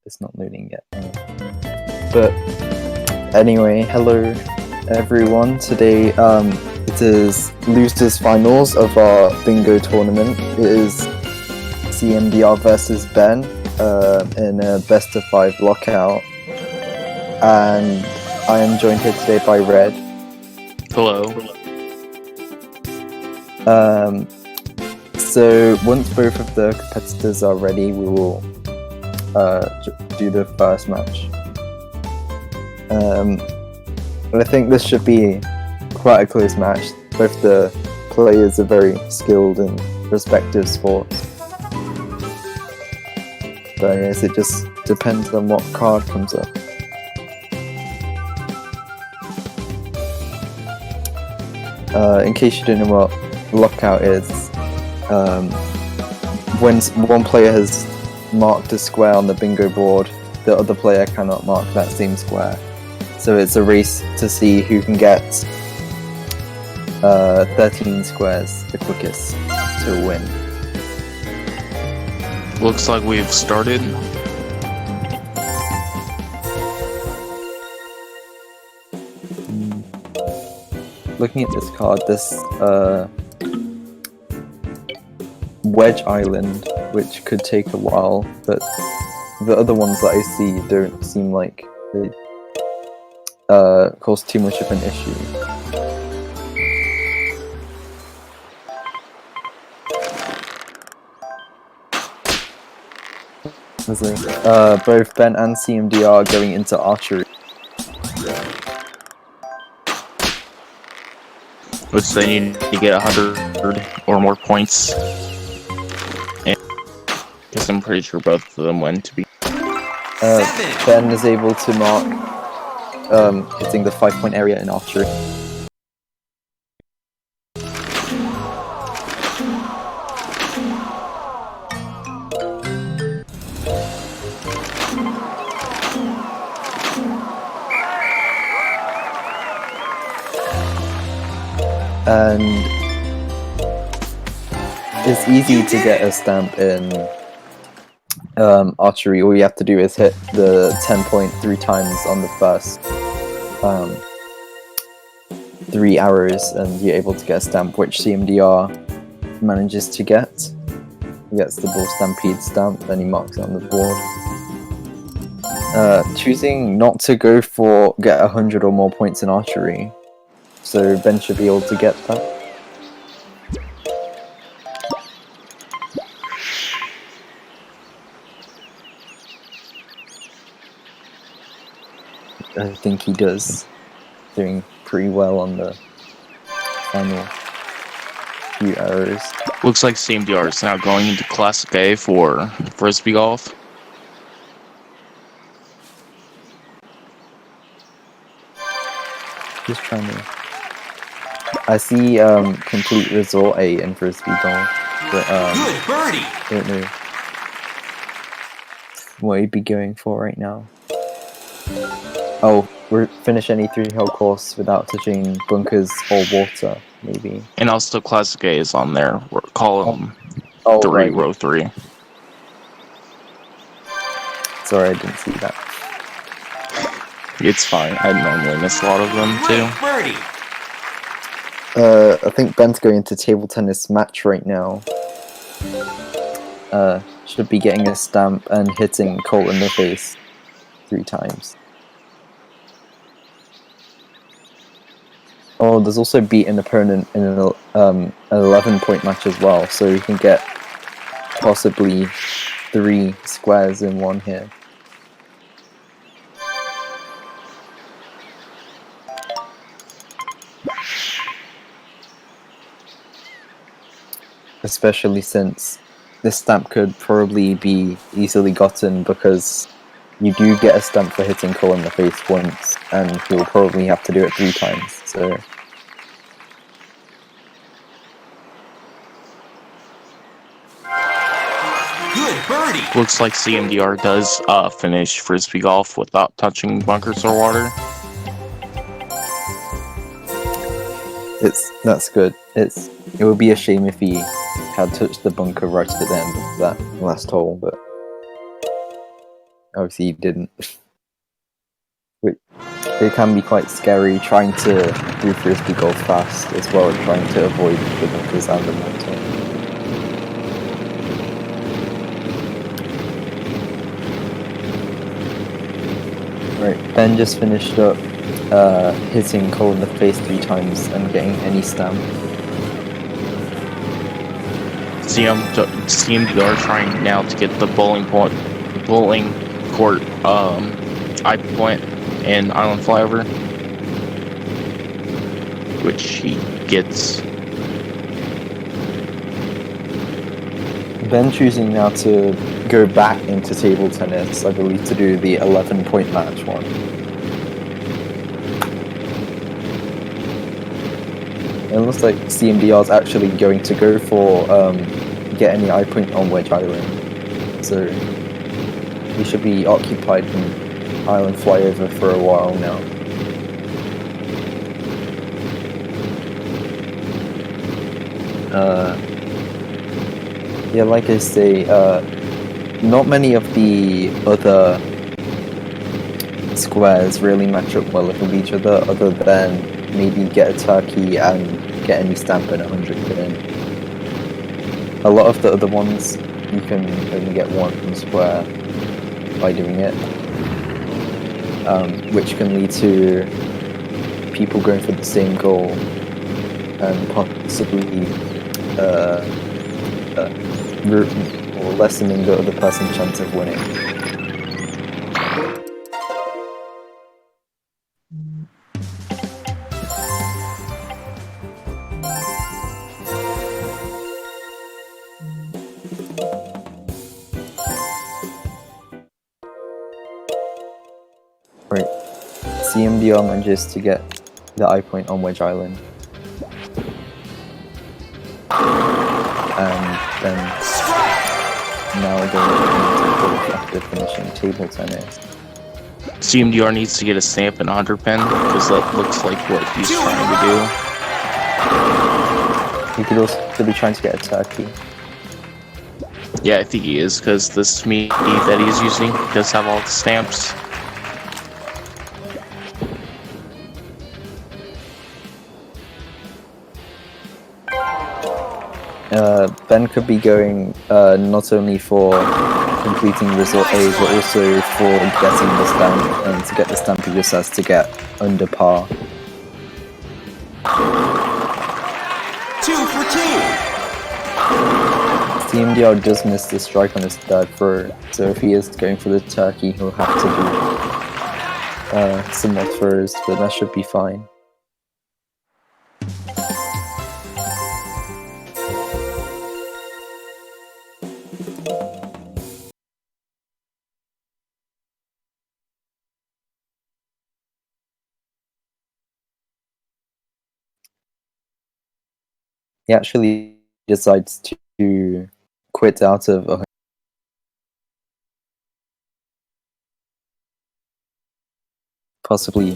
it's not loading yet. But anyway, hello everyone. Today it is losers finals of our bingo tournament. It is Cmdr versus Ben in a best of 5 lockout, and I am joined here today by Red. Hello. So once both of the competitors are ready, we will do the first match. I think this should be quite a close match. Both the players are very skilled in respective sports. But I guess it just depends on what card comes up. In case you don't know what Lockout is, when one player has marked a square on the bingo board, the other player cannot mark that same square. So it's a race to see who can get 13 squares the quickest to win. Looks like we've started. Looking at this card, this Wedge Island, which could take a while, but the other ones that I see don't seem like they cause too much of an issue. Both Ben and Cmdr are going into archery. Which they need to get 100 or more points. And because I'm pretty sure both of them went to be. Ben is able to mark hitting the 5-point area in archery. And it's easy to get a stamp in archery. All you have to do is hit the 10 point 3 times on the first 3 arrows, and you're able to get a stamp, which Cmdr manages to get. He gets the Bull Stampede stamp, then he marks it on the board. Choosing not to go for get 100 or more points in archery, so Ben should be able to get that. I think he does, doing pretty well on the final few arrows. Looks like Cmdr is now going into Classic A for Frisbee Golf. Just trying to... I see complete resort A in Frisbee Golf, but Good birdie! I don't know what he'd be going for right now. Oh, we're finish any 3-hole course without touching bunkers or water, maybe. And also Classic A is on there. We're column 3, right. row 3. Sorry, I didn't see that. It's fine. I normally miss a lot of them too. Birdie! I think Ben's going into table tennis match right now. Should be getting a stamp and hitting Cole in the face 3 times. Oh, there's also beat an opponent in an 11-point match as well, so you can get possibly 3 squares in one here. Especially since this stamp could probably be easily gotten, because you do get a stamp for hitting Cole in the face once, and you'll probably have to do it 3 times, so... Good birdie! Looks like Cmdr does finish Frisbee Golf without touching bunkers or water. That's good. It would be a shame if he had touched the bunker right at the end of that last hole, but Obviously, he didn't. It can be quite scary trying to do frisbee golf fast as well as trying to avoid the bunkers and the mountain. Right, Ben just finished up hitting Cole in the face 3 times and getting any stamp. Cmdr trying now to get the bowling court, eye point and island flyover, which he gets. Ben choosing now to go back into table tennis, I believe, to do the 11-point match one. It looks like Cmdr is actually going to go for get any eye point on Wedge Island, so he should be occupied in island flyover for a while now. Yeah, like I say, not many of the other squares really match up well with each other than maybe get a turkey and get any stamp in 100 pin. A lot of the other ones, you can only get one square by doing it, which can lead to people going for the same goal and possibly or lessening the other person's chance of winning. Right, Cmdr manages to get the eye point on Wedge Island. And then now going into after finishing table tennis. Cmdr needs to get a stamp in 100 pin, because that looks like what he's trying to do. He could also be trying to get a turkey. Yeah, I think he is, because the SME that he's using does have all the stamps. Ben could be going not only for completing Resort A, but also for getting the stamp, and to get the stamp he just has to get under par. 2 for 2. Cmdr does miss the strike on his third throw, so if he is going for the turkey, he'll have to do some more throws, but that should be fine. He actually decides to quit out of a possibly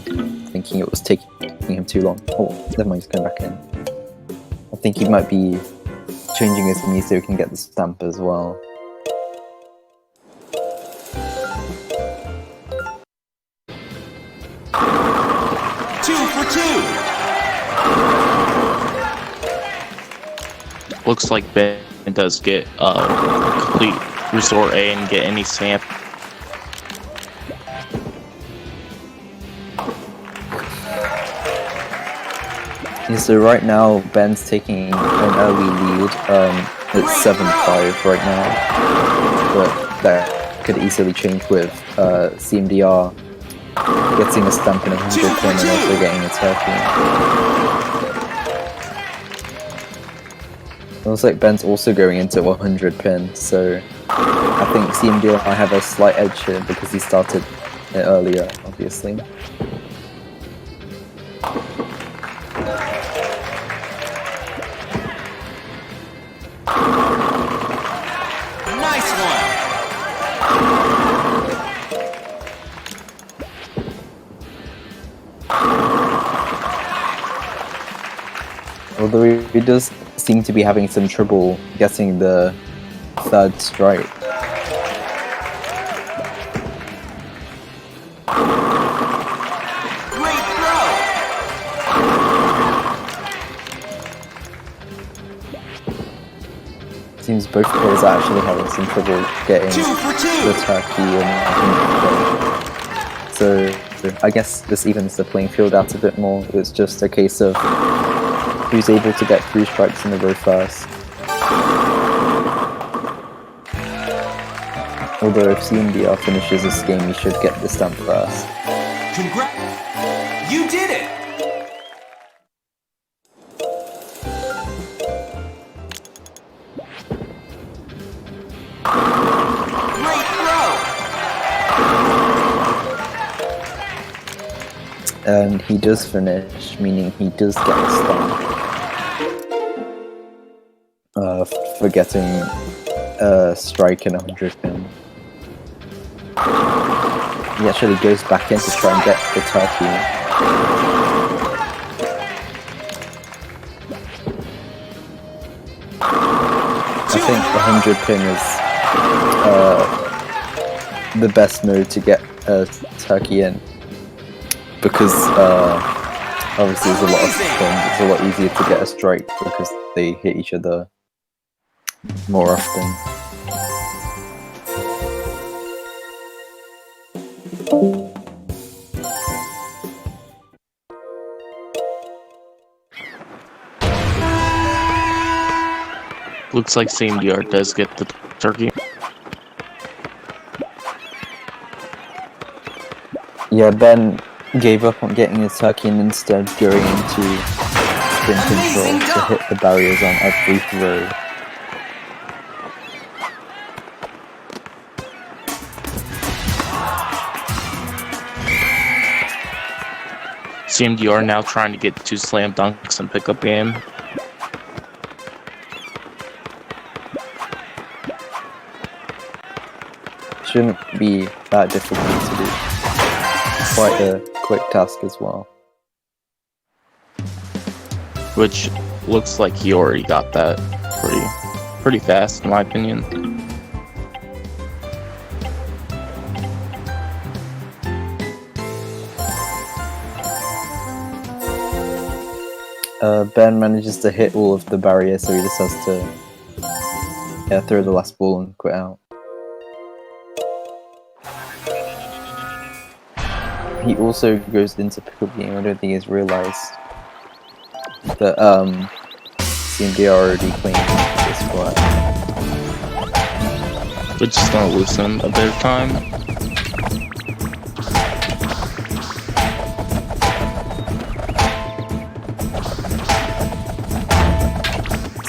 thinking it was taking him too long. Oh, never mind, he's going back in. I think he might be changing his knee so he can get the stamp as well. Looks like Ben does get complete Resort A and get any stamp. Yeah, so right now Ben's taking an early lead. It's 7-5 right now, but that could easily change with Cmdr getting a stamp in 100 pin and also getting a turkey. It looks like Ben's also going into 100 pin, so I think Cmdr might have a slight edge here because he started it earlier, obviously. Nice one. Although he does seem to be having some trouble getting the third strike. Great throw. Seems both players are actually having some trouble getting 2 for 2. the turkey and so I guess this evens the playing field out a bit more. It's just a case of who's able to get 3 strikes in a row first. Although if Cmdr finishes this game, he should get the stamp first. Congrats. You did it. Great throw. And he does finish, meaning he does get a stamp. For getting a strike and 100 pin. He actually goes back in to try and get the turkey. I think the 100 pin is the best mode to get a turkey in, because obviously there's a lot of things. It's a lot easier to get a strike because they hit each other more often. Looks like Cmdr does get the turkey. Yeah, Ben gave up on getting his turkey and instead going into sprint control to hit the barriers on every throw. Cmdr now trying to get 2 slam dunks and pick up game. Shouldn't be that difficult to do. Quite a quick task as well. Which looks like he already got that pretty fast, in my opinion. Ben manages to hit all of the barriers, so he just has to throw the last ball and quit out. He also goes into pickup game. I don't think he's realised that Cmdr already claimed this squad. Which is gonna lose him a bit of time.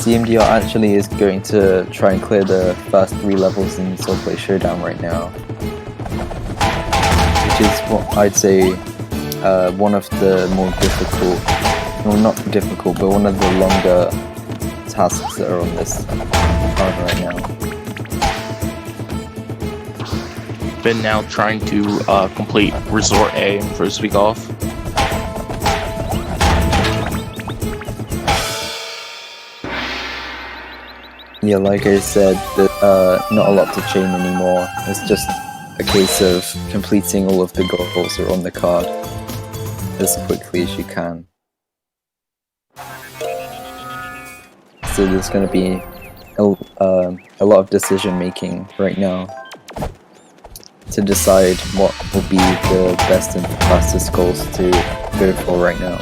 Cmdr actually is going to try and clear the first 3 levels in Soul Play Showdown right now, which is what I'd say one of the more difficult, well not difficult, but one of the longer tasks that are on this card right now. Been now trying to complete Resort A in first week off. Yeah, like I said, not a lot to chain anymore. It's just a case of completing all of the goals that are on the card as quickly as you can. So there's going to be a lot of decision making right now to decide what will be the best and fastest goals to go for right now.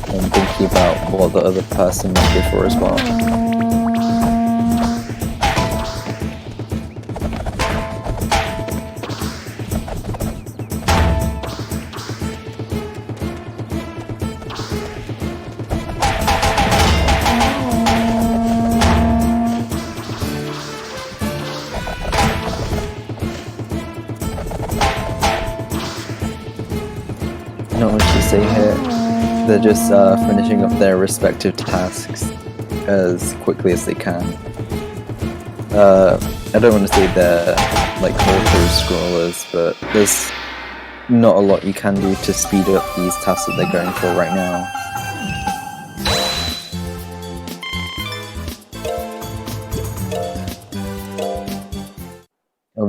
And thinking about what the other person might go for as well. Not much to say here. They're just finishing up their respective tasks as quickly as they can. I don't want to say they're like auto scrollers, but there's not a lot you can do to speed up these tasks that they're going for right now.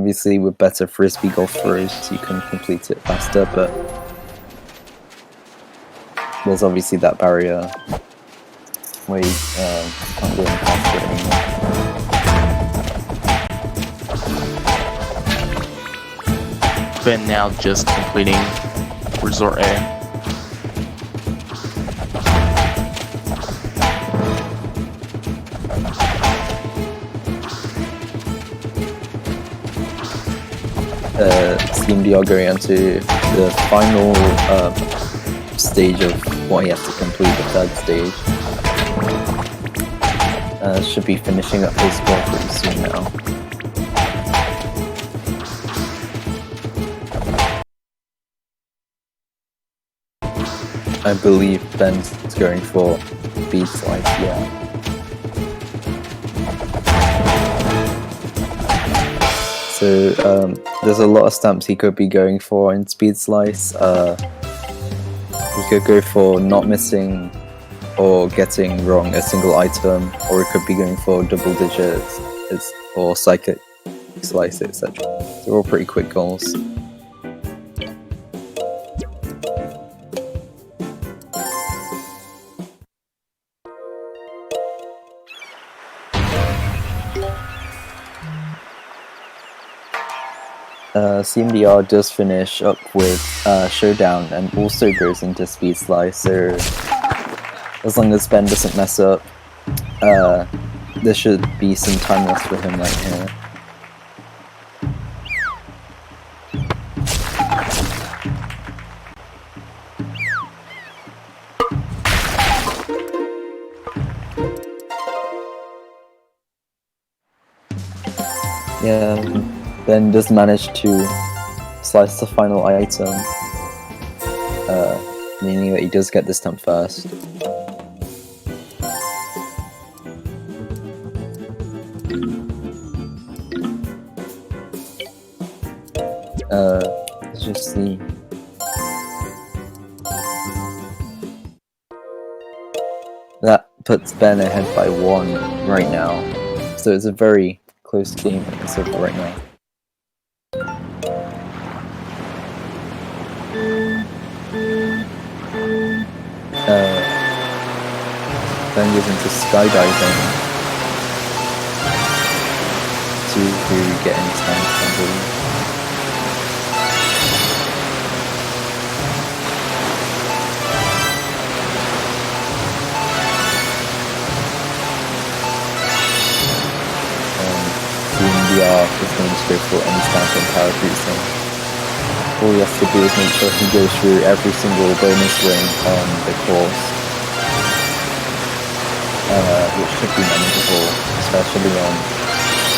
obviously with better frisbee golf throws you can complete it faster, but there's obviously that barrier where you can't go any faster anymore. Ben now just completing Resort A. Cmdr going into the final stage of what he has to complete, the third stage. Should be finishing up his work pretty soon now. I believe Ben's going for speed slice, yeah. So there's a lot of stamps he could be going for in speed slice. He could go for not missing or getting wrong a single item, or it could be going for double digits or psychic slice, etc. They're all pretty quick goals. Cmdr does finish up with Showdown and also goes into Speed Slice, so as long as Ben doesn't mess up, there should be some time left for him right here. Yeah, Ben does manage to slice the final item, meaning that he does get the stamp first. Let's just see. That puts Ben ahead by 1 right now, so it's a very close game as of right now. Ben goes into skydiving to get into time, I believe. Cmdr is going to go for any stamp and paracruising. All he has to do is make sure he goes through every single bonus ring on the course, which should be manageable, especially on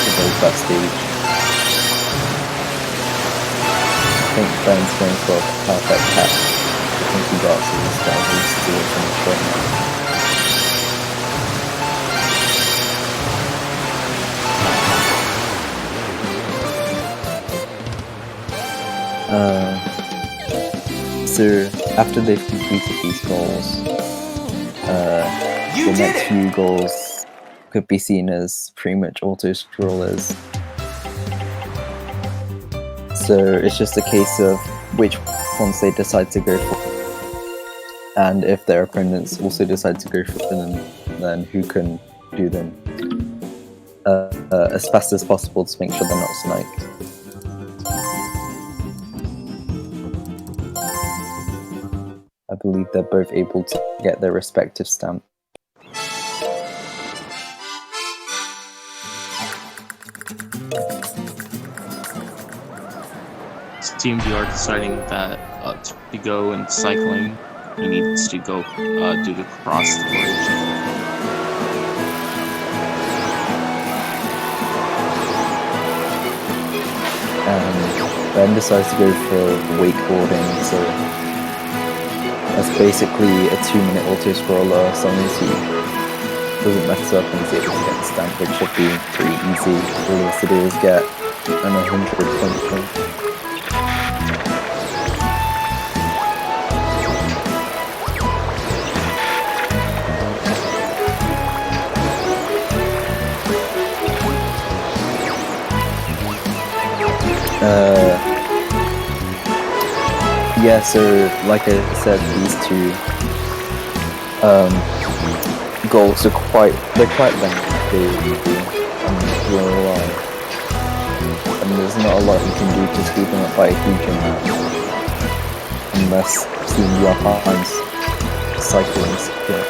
the very first stage. I think Ben's going for a perfect catch. I think he got to this guy who's still finished right now. So after they've completed these goals, the next few goals could be seen as pretty much auto-scrollers. So it's just a case of which ones they decide to go for, and if their opponents also decide to go for them, then who can do them as fast as possible to make sure they're not sniped. I believe they're both able to get their respective stamp. Cmdr deciding that to go in cycling, he needs to go do the cross the bridge. And Ben decides to go for wakeboarding, so that's basically a 2-minute auto-scroller, as long as he doesn't mess up and is able to get the stamp, which should be pretty easy. All he has to do is get an 100 function. Yeah, so like I said, these two goals are quite lengthy, and there's not a lot you can do to speed them up by a huge amount, unless Cmdr finds cycling skill.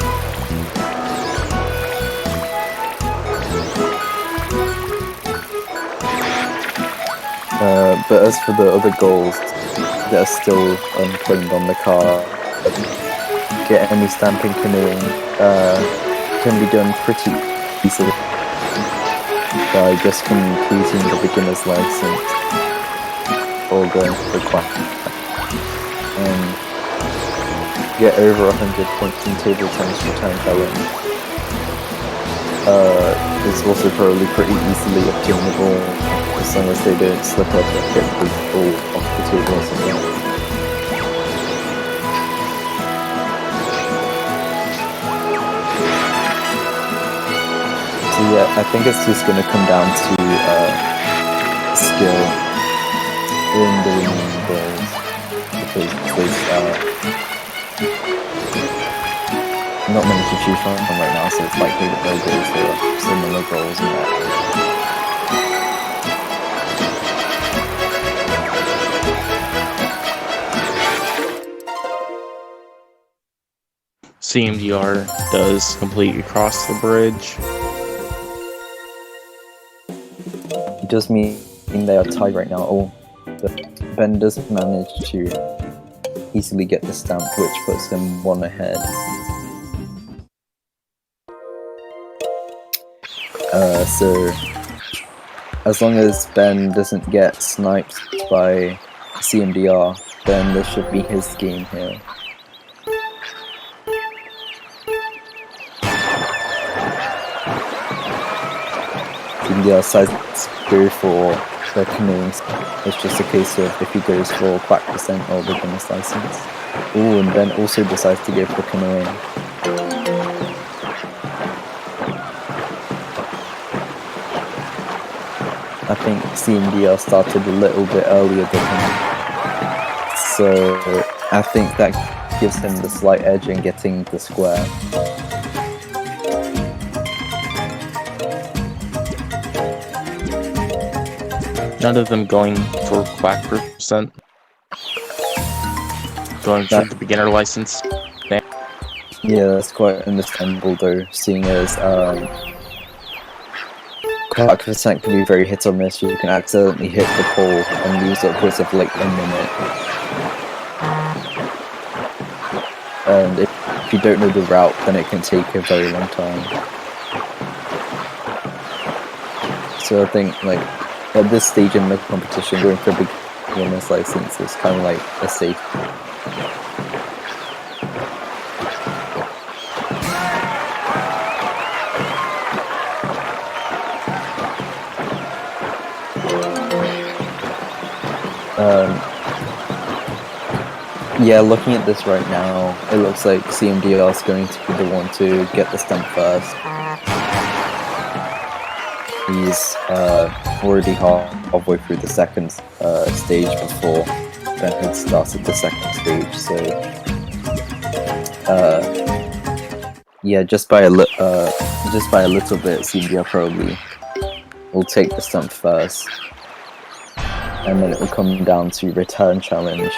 But as for the other goals that are still claimed on the card, get any stamping canoeing can be done pretty easily by just completing the beginner's license or going to the quack and get over 100 points in table tennis return challenge. It's also probably pretty easily obtainable as long as they don't slip up and get the ball off the table or something. So yeah, I think it's just going to come down to skill in the remaining goals, because there's not many to choose from right now, so it's likely that they'll go for similar goals and that. Cmdr does complete across the bridge. It does mean they are tied right now. Oh, but Ben does manage to easily get the stamp, which puts them one ahead. So as long as Ben doesn't get sniped by Cmdr, then this should be his game here. Cmdr decides to go for the canoeing. It's just a case of if he goes for quack percent or beginner's license. Ooh, and Ben also decides to go for canoeing. I think Cmdr started a little bit earlier than him, so I think that gives him the slight edge in getting the square. None of them going for quack percent. Going for the beginner license. Yeah, that's quite understandable though, seeing as quack percent can be very hit or miss. You can accidentally hit the pole and lose upwards of like a minute. And if you don't know the route, then it can take a very long time. So I think like at this stage in the competition, going for a beginner's license is kind of like a safe. Yeah, looking at this right now, it looks like Cmdr is going to be the one to get the stamp first. He's already halfway through the second stage before Ben had started the second stage, so yeah, just by a little bit, Cmdr probably will take the stamp first, and then it will come down to return challenge.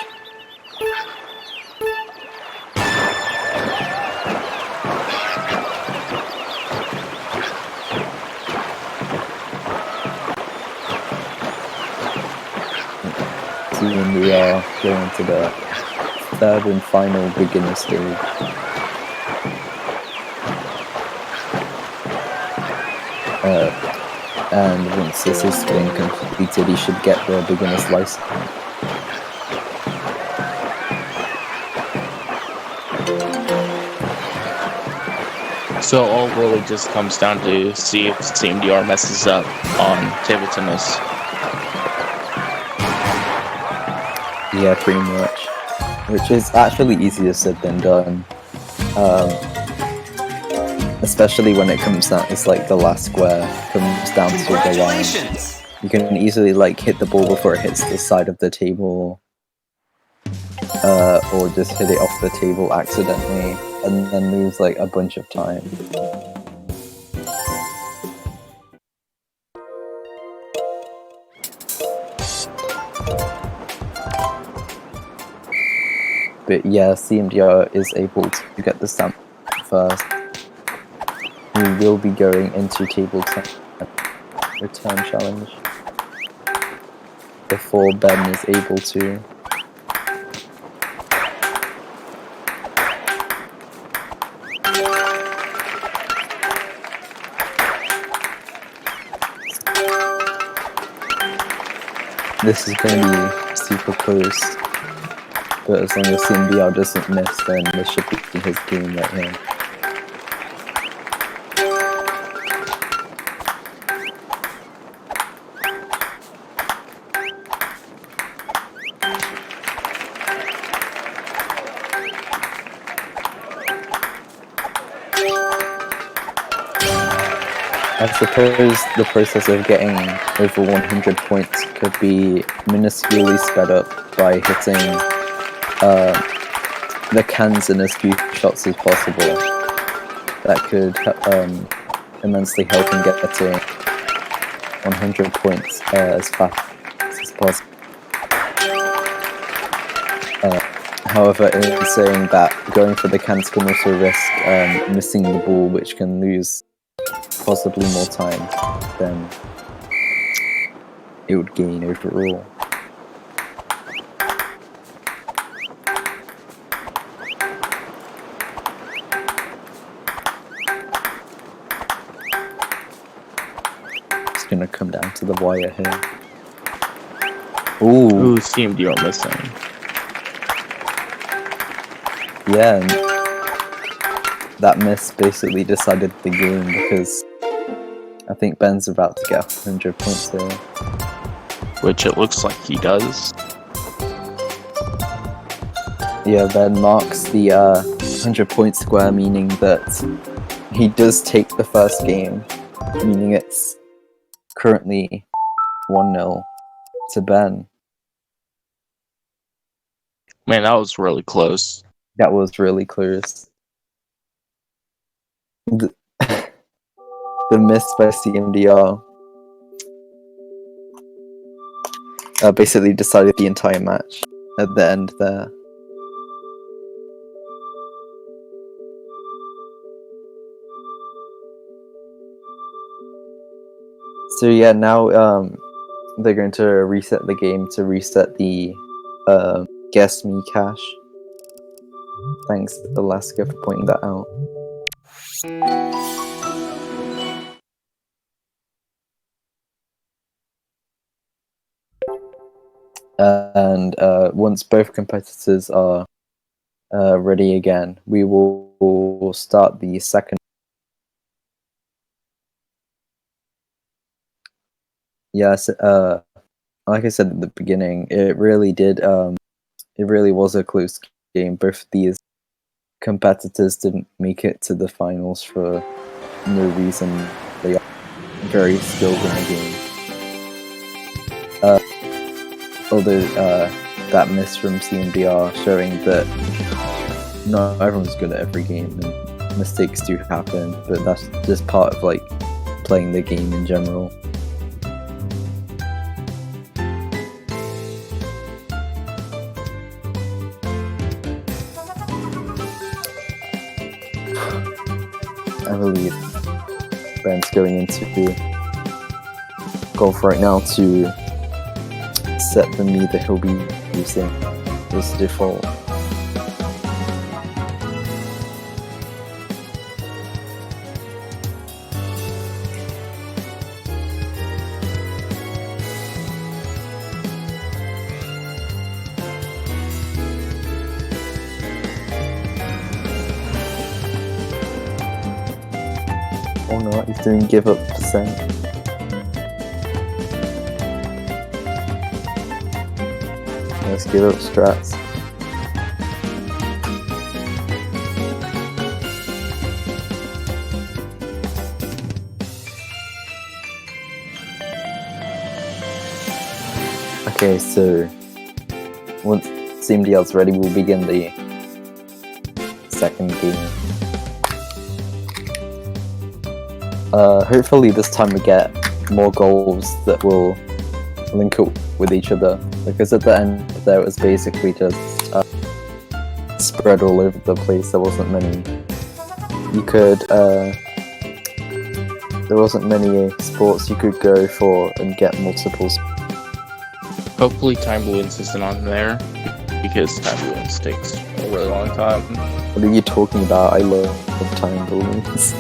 And we are going to the third and final beginner stage. And once this has been completed, he should get the beginner's license. So all really just comes down to see if Cmdr messes up on table tennis. Yeah, pretty much. Which is actually easier said than done. Especially when it comes down, it's like the last square comes down to the line. Congratulations! You can easily like hit the ball before it hits the side of the table, or just hit it off the table accidentally, and then lose like a bunch of time. But yeah, Cmdr is able to get the stamp first. We will be going into table 10 return challenge before Ben is able to. This is going to be super close, but as long as Cmdr doesn't miss, then this should be his game right here. I suppose the process of getting over 100 points could be minusculely sped up by hitting the cans in as few shots as possible. That could immensely help in getting 100 points as fast as possible. However, in saying that, going for the cans can also risk missing the ball, which can lose possibly more time than it would gain overall. It's gonna come down to the wire here. Ooh, Cmdr missing. yeah, and that miss basically decided the game because I think Ben's about to get 100 points there. Which it looks like he does. Yeah, Ben marks the 100 point square, meaning that he does take the first game, meaning it's currently 1-0 to Ben. Man, that was really close. That was really close. The miss by Cmdr basically decided the entire match at the end there. So yeah, now they're going to reset the game to reset the Guess Me cache. Thanks, Alaska, for pointing that out. And once both competitors are ready again, we will start the second. Yes, like I said at the beginning, it really was a close game. Both these competitors didn't make it to the finals for no reason. They are very skilled in the game. Although that miss from Cmdr showing that not everyone's good at every game and mistakes do happen, but that's just part of like playing the game in general. I believe Ben's going into golf right now to set the me that he'll be using as default. Oh no, he's doing give up percent. Let's give up strats. Okay, so once Cmdr's ready, we'll begin the second game. Hopefully this time we get more goals that will link up with each other, because at the end there it was basically just spread all over the place. There wasn't many you could there wasn't many sports you could go for and get multiples. Hopefully time balloons isn't on there, because time balloons takes a really long time. What are you talking about? I love time balloons.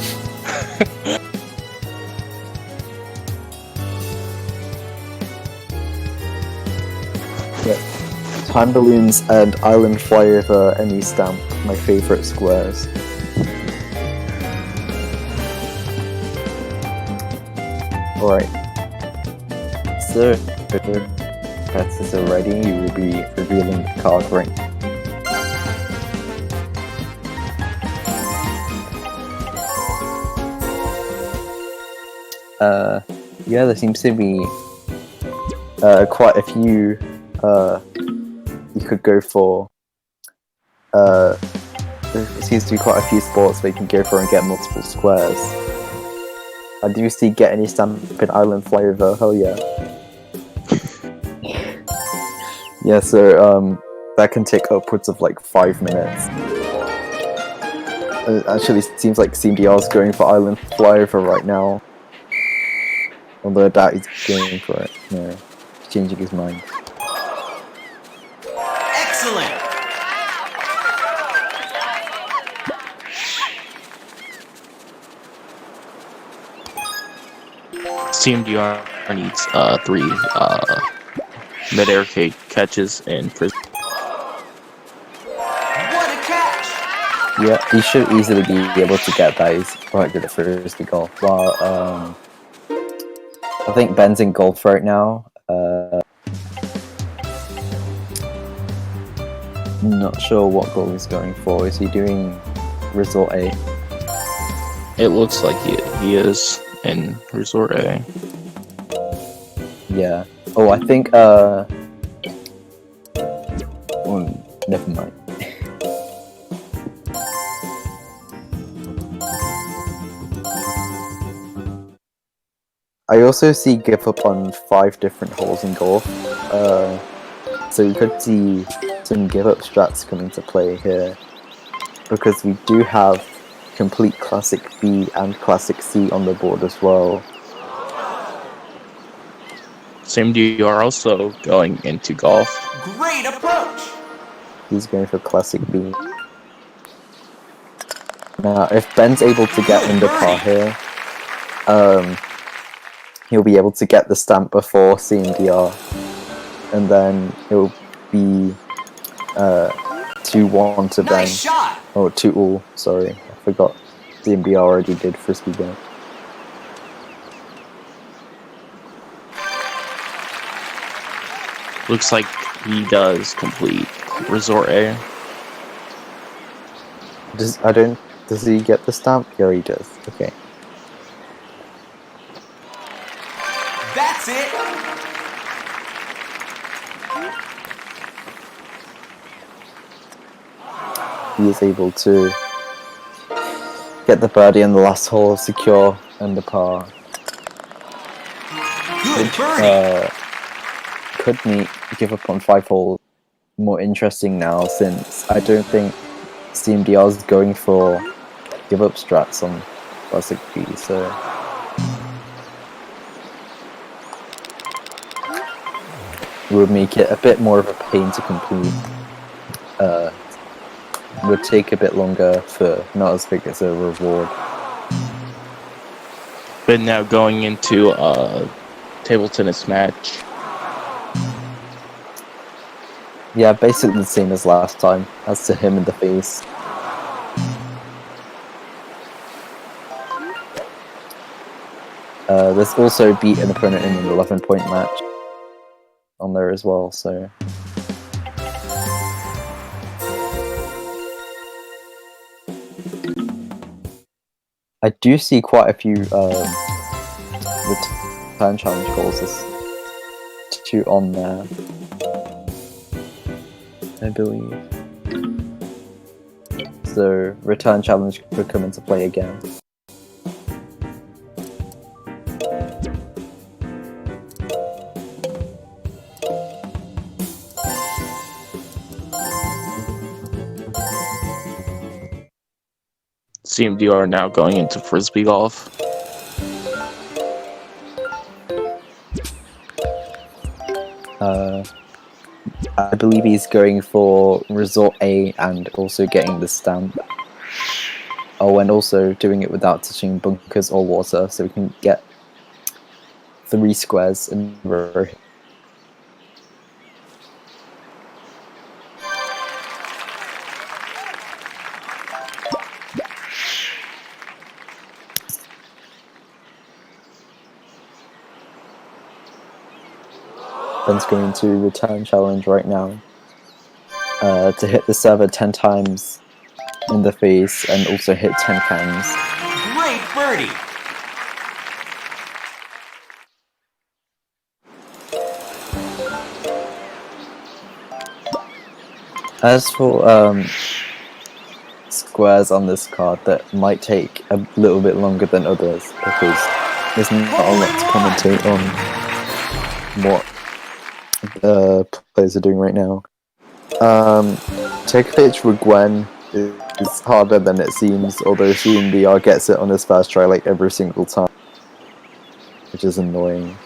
Yeah. Time balloons and island flyover any stamp, my favourite squares. Alright. So, if your pets are ready, you will be revealing the card ring. Yeah, there seems to be quite a few you could go for. There seems to be quite a few sports where you can go for and get multiple squares. I do see get any stamp in island flyover, hell yeah. Yeah, so that can take upwards of like 5 minutes. It actually seems like Cmdr's going for island flyover right now. Although I doubt he's going for it. No, he's changing his mind. Excellent! Cmdr needs 3 mid-air catches and frisbee. What a catch! Yeah, he should easily be able to get that. He's quite good at frisbee golf. While I think Ben's in golf right now. Not sure what goal he's going for. Is he doing Resort A? It looks like he is in Resort A. Yeah. Oh, I think oh, never mind. I also see give up on 5 different holes in golf. So you could see some give up strats come into play here, because we do have complete Classic B and Classic C on the board as well. Cmdr also going into golf. Great approach! He's going for Classic B. Now, if Ben's able to get under par here, he'll be able to get the stamp before Cmdr, and then it'll be 2-1 to Ben. Nice shot! Oh, 2-all, sorry. I forgot Cmdr already did frisbee golf. Looks like he does complete Resort A. Does he get the stamp? Yeah, he does. Okay. That's it! He is able to get the birdie on the last hole, secure under par. Good birdie! Could me give up on 5 holes more interesting now, since I don't think Cmdr is going for give up strats on Classic B, so it would make it a bit more of a pain to complete. Would take a bit longer for not as big as a reward. But now going into a table tennis match. Yeah, basically the same as last time, as to him in the face. There's also beat an opponent in an 11-point match on there as well, so I do see quite a few return challenge goals this substitute on there, I believe. So return challenge could come into play again. Cmdr now going into frisbee golf. I believe he's going for Resort A and also getting the stamp. Oh, and also doing it without touching bunkers or water, so we can get 3 squares in a row. Ben's going to return challenge right now to hit the server 10 times in the face and also hit 10 cans. Great birdie. As for squares on this card that might take a little bit longer than others because there's not a lot to commentate on what players are doing right now. Take a pitch with Gwen is harder than it seems, although Cmdr gets it on his first try like every single time, which is annoying.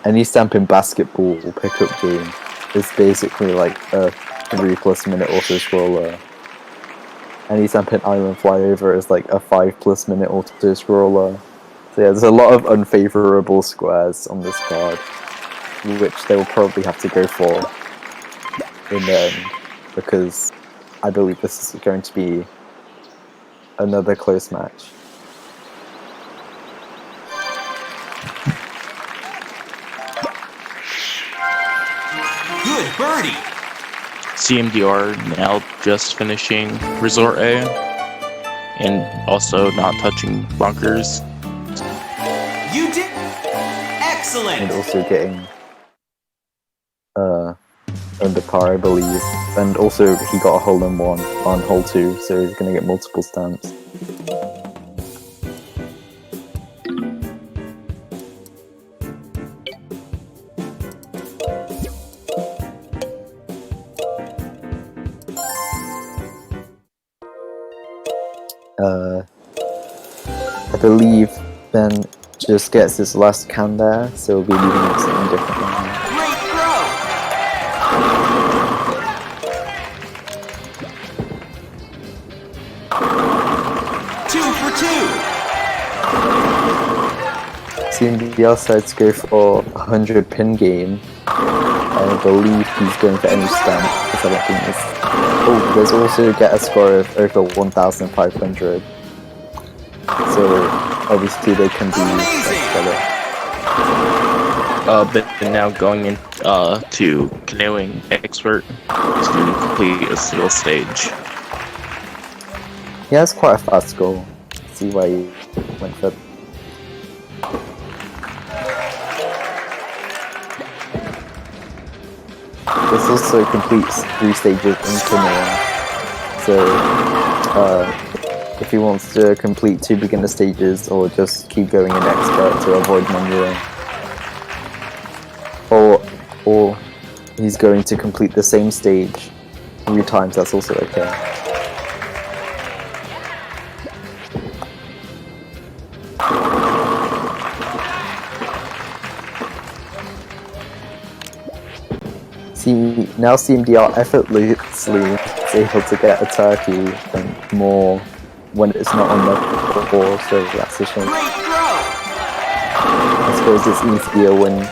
Any stamping basketball pickup game is basically like a 3+ minute auto scroller. Any stamping island flyover is like a 5+ minute auto scroller. So yeah, there's a lot of unfavorable squares on this card, which they will probably have to go for in the end, because I believe this is going to be another close match. Good birdie. Cmdr now just finishing Resort A and also not touching bunkers. You did excellent. And also getting under par, I believe. And also he got a hole-in-one on hole 2, so he's going to get multiple stamps. I believe Ben just gets his last can there, so we'll be leaving it something different now. Great throw. 2 for 2. Cmdr decides to go for a 100 pin game. I believe he's going for any stamp, because I don't think this. Oh, there's also get a score of over 1,500. So obviously they can be better. But now going in to canoeing expert to complete a single stage. Yeah, it's quite a fast goal. See why he went for. This also completes 3 stages in canoeing. So if he wants to complete 2 beginner stages or just keep going in expert to avoid manual, or he's going to complete the same stage 3 times, that's also okay. See, now Cmdr effortlessly is able to get a turkey and more when it's not on the ball, so that's a shame. Great throw. I suppose it's easier when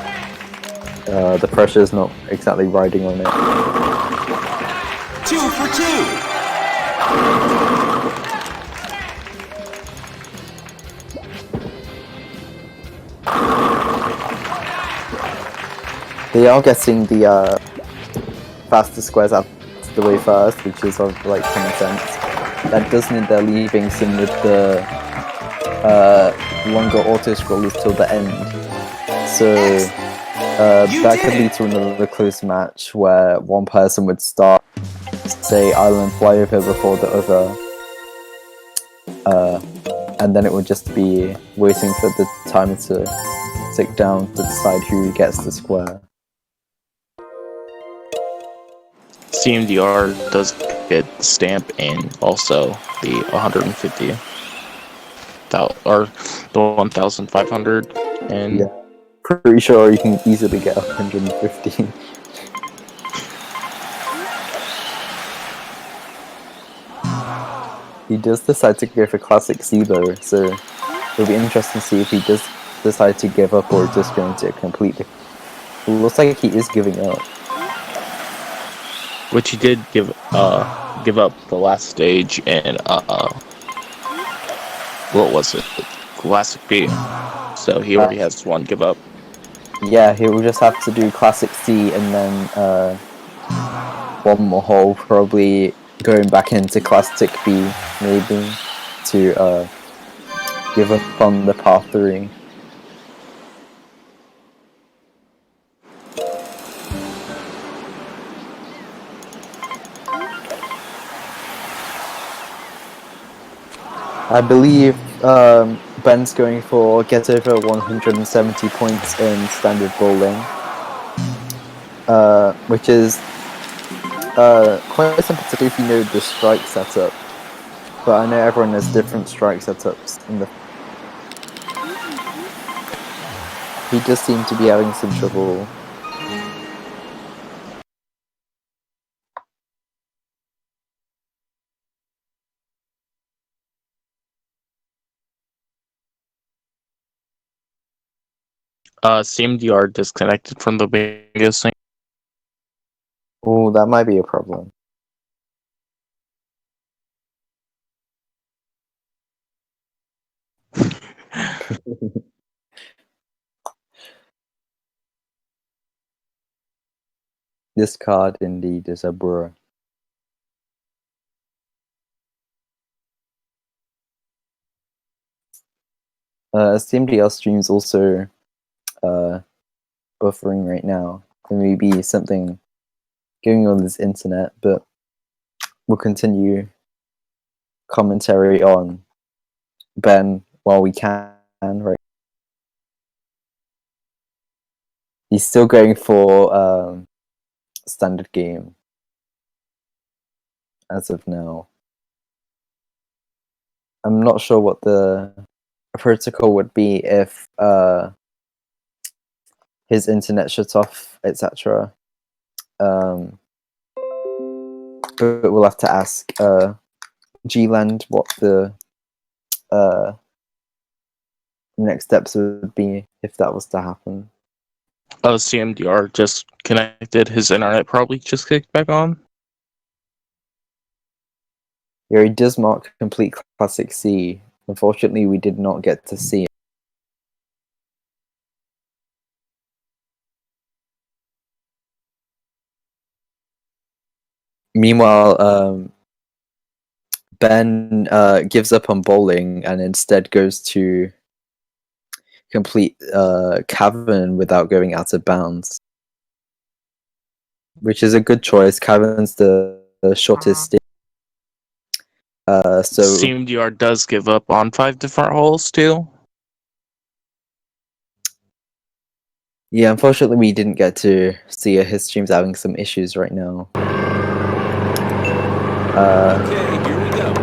the pressure is not exactly riding on it. 2 for 2. They are getting the faster squares out of the way first, which is of like common sense. That does mean they're leaving some of the longer auto scrollers till the end. So You that did could it! lead to another close match where one person would start, say, Island Flyover before the other, and then it would just be waiting for the timer to tick down to decide who gets the square. Cmdr does get the stamp and also the 150. Or the 1,500 and Yeah. Pretty sure you can easily get 150. He does decide to go for Classic C though, so it'll be interesting to see if he does decide to give up or just go into a completely. It looks like he is giving up. which he did give up the last stage and what was it? Classic B. So he already has one give up. Yeah, he will just have to do Classic C and then one more hole, probably going back into Classic B, maybe, to give up on the par 3. I believe Ben's going for get over 170 points in standard bowling, which is quite simple to do if you know the strike setup. But I know everyone has different strike setups. He does seem to be having some trouble. Cmdr disconnected from the bingo thing. Oh, that might be a problem. This card indeed is a brewer. Cmdr stream's also buffering right now. There may be something going on this internet, but we'll continue commentary on Ben while we can, right? He's still going for standard game as of now. I'm not sure what the protocol would be if his internet shuts off, etc. But we'll have to ask G-Land what the next steps would be if that was to happen. Cmdr just connected. His internet probably just kicked back on. Yeah, he does mark complete Classic C. Unfortunately, we did not get to see it. Meanwhile, Ben gives up on bowling and instead goes to complete Cavern without going out of bounds, which is a good choice. Cavern's the shortest stage. So Cmdr does give up on 5 different holes too. yeah, unfortunately, we didn't get to see it. His stream's having some issues right now. Okay, here we go.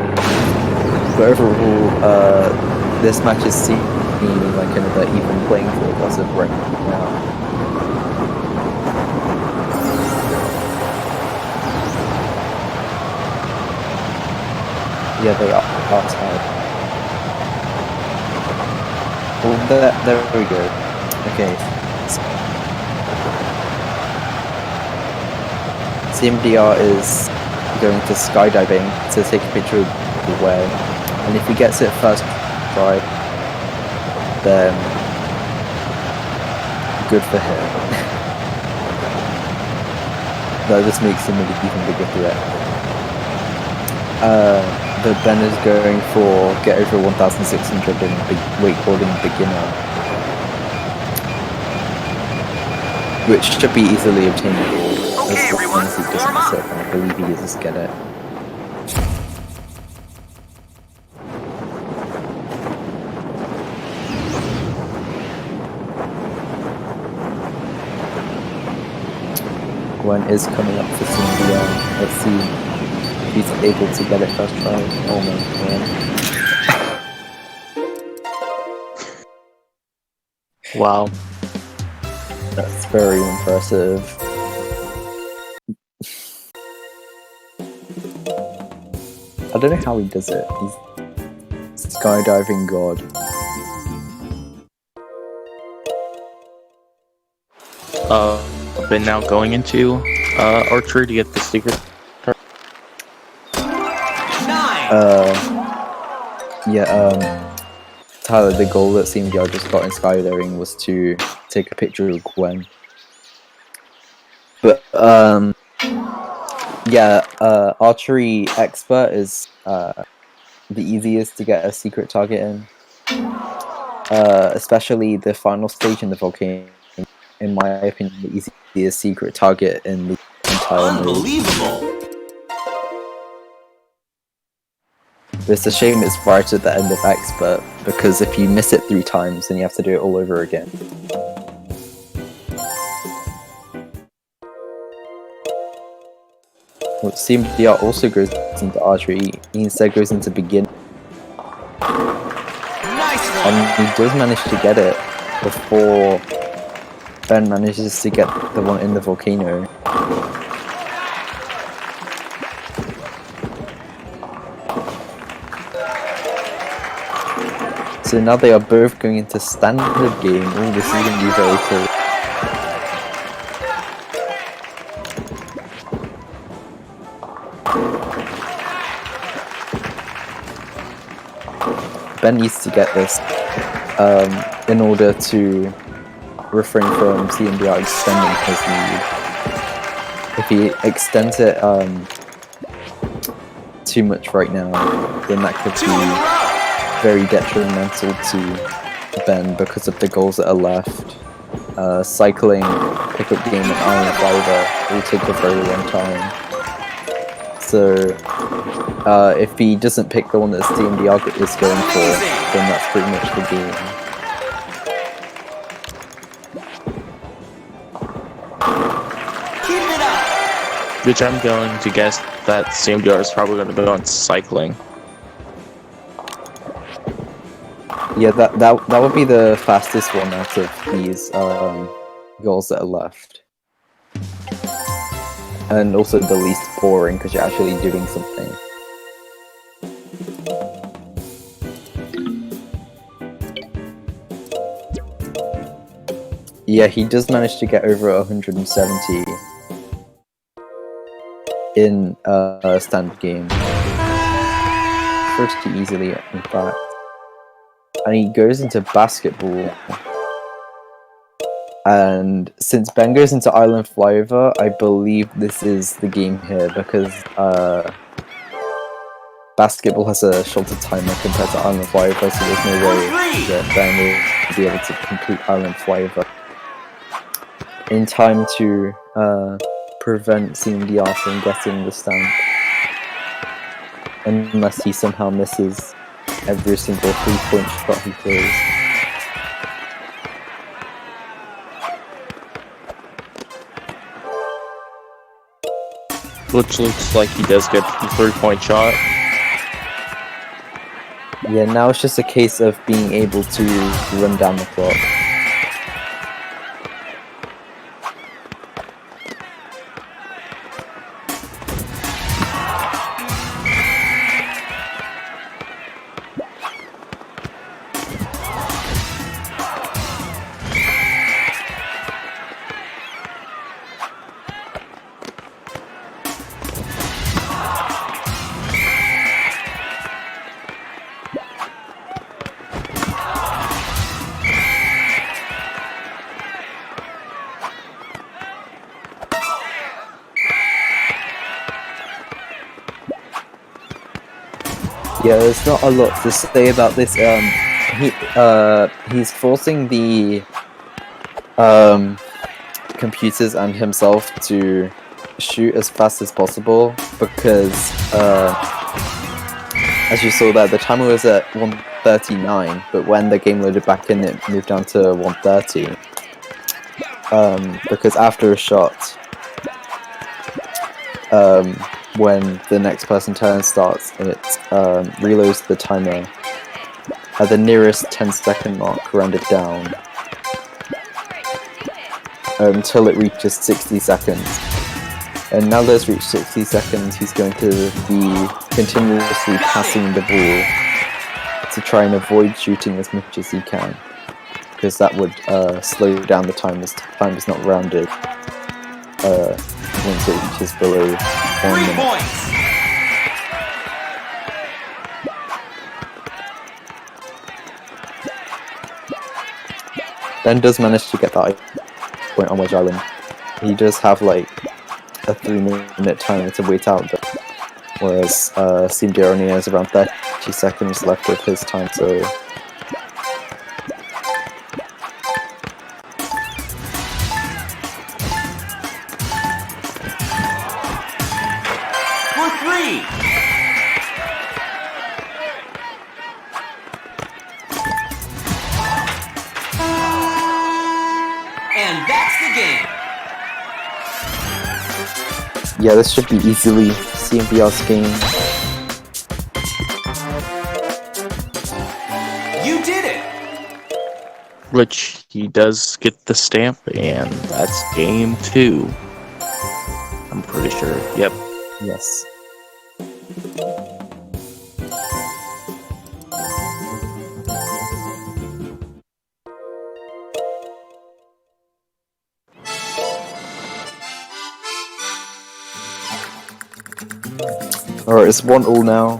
But overall, this match is seeming like another even playing field as of right now. Yeah, they are tied. Well, there we go. Okay. Cmdr is going to skydiving to take a picture of the wave, and if he gets it first try, then good for him. That just makes him an even bigger threat. But Ben is going for get over 1,600 in wakeboarding beginner. which should be easily obtainable Okay, as long everyone, as he warm doesn't up. slip, and I believe he does get it. Gwen is coming up for Cmdr. Let's see if he's able to get it first try. Oh my god. Wow. That's very impressive. I don't know how he does it. He's skydiving god. Been now going into archery to get the secret. Tyler, the goal that Cmdr just got in skydiving was to take a picture of Gwen. But archery expert is the easiest to get a secret target in. Especially the final stage in the volcano. In my opinion, the easiest secret target in the entire mode. Unbelievable! But it's a shame it's right at the end of expert, because if you miss it 3 times, then you have to do it all over again. Well, Cmdr also goes into archery, he instead goes into begin. Nice one! And he does manage to get it before Ben manages to get the one in the volcano. So now they are both going into standard game. Oh, this is going to be very cool. Ben needs to get this in order to refrain from Cmdr extending his lead. If he extends it too much right now, then that could be very detrimental to Ben because of the goals that are left. Cycling, pickup game, and Iron Fiver will take a very long time. So if he doesn't pick the one that Cmdr is going for, then that's pretty much the game. Which I'm going to guess that Cmdr is probably going to go on cycling. Yeah, that would be the fastest one out of these goals that are left. And also the least boring, because you're actually doing something. Yeah, he does manage to get over 170 in a standard game. Pretty easily, in fact. And he goes into basketball. And since Ben goes into Island Flyover, I believe this is the game here, because basketball has a shorter timer compared to Island Flyover, so there's no way that Ben will be able to complete Island Flyover in time to prevent Cmdr from getting the stamp. Unless he somehow misses every single 3-point shot he throws. Which looks like he does get the 3-point shot. Yeah, now it's just a case of being able to run down the clock. Yeah, there's not a lot to say about this. He's forcing the computers and himself to shoot as fast as possible because, as you saw there, the timer was at 139, but when the game loaded back in, it moved down to 130. Because after a shot, when the next person turn starts, it reloads the timer at the nearest 10-second mark, rounded down, until it reaches 60 seconds. And now that it's reached 60 seconds, he's going to be continuously passing the ball to try and avoid shooting as much as he can, because that would slow down the time as time is not rounded once it reaches below 1 3 minute. points. Ben does manage to get that point on Wedge Island. He does have like a 3-minute timer to wait out, whereas Cmdr only has around 30 seconds left of his time, so For 3. And that's the game. yeah, this should be easily Cmdr's game. You did it. Which he does get the stamp, and that's game 2. I'm pretty sure. Yep. Yes. Alright, it's 1-1 now.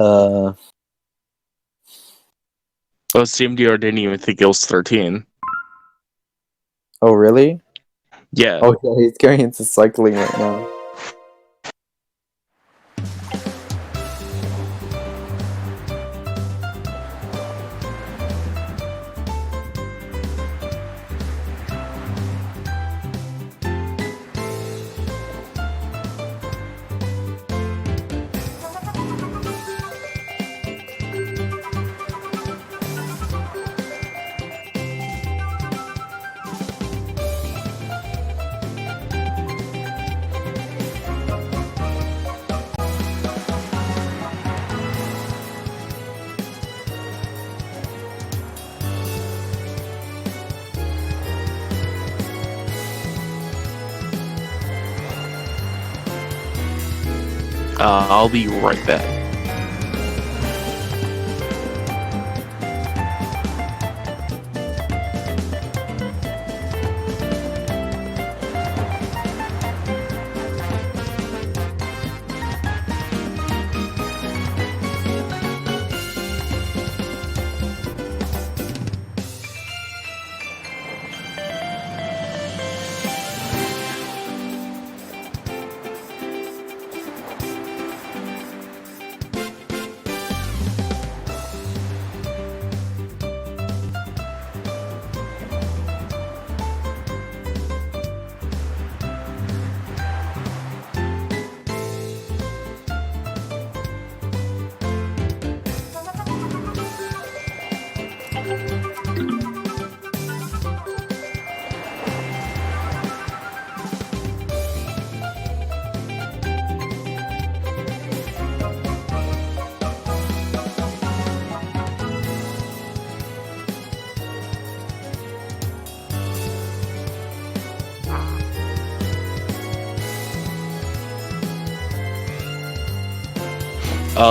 Oh, CMDR didn't even think it was 13. Oh really? Yeah. Oh yeah, he's going into cycling right now. I'll be right back.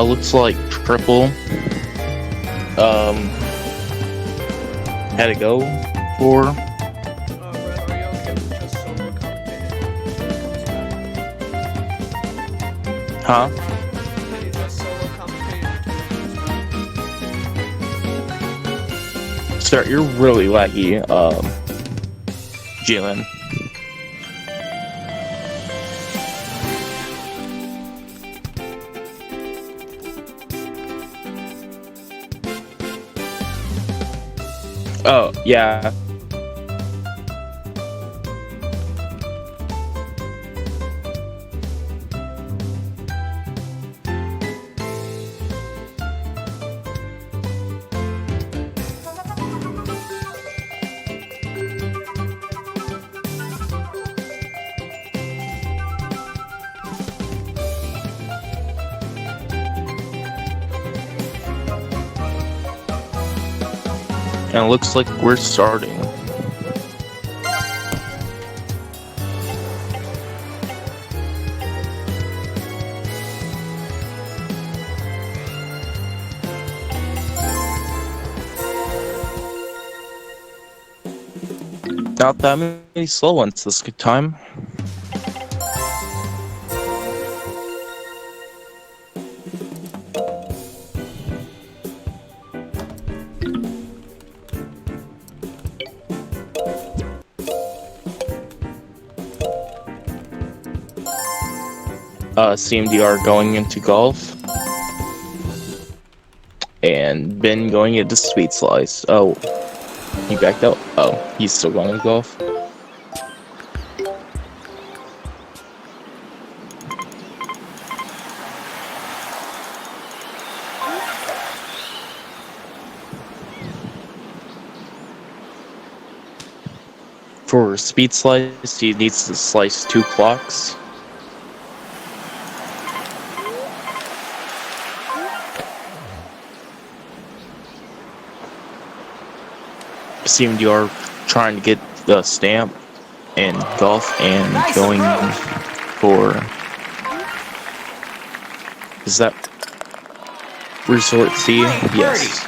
Looks like triple had to go for. Red, are you okay with just solo commentating? Huh? Can you just solo commentating? Sir, you're really laggy, Jalen. Oh, yeah. And it looks like we're starting. Not that many slow ones this good time. Cmdr going into golf. And Ben going into speed slice. Oh, he backed out? Oh, he's still going into golf. For speed slice, he needs to slice 2 clocks. Cmdr trying to get the stamp in golf and Nice going approach. for, is that Resort C? Great Yes.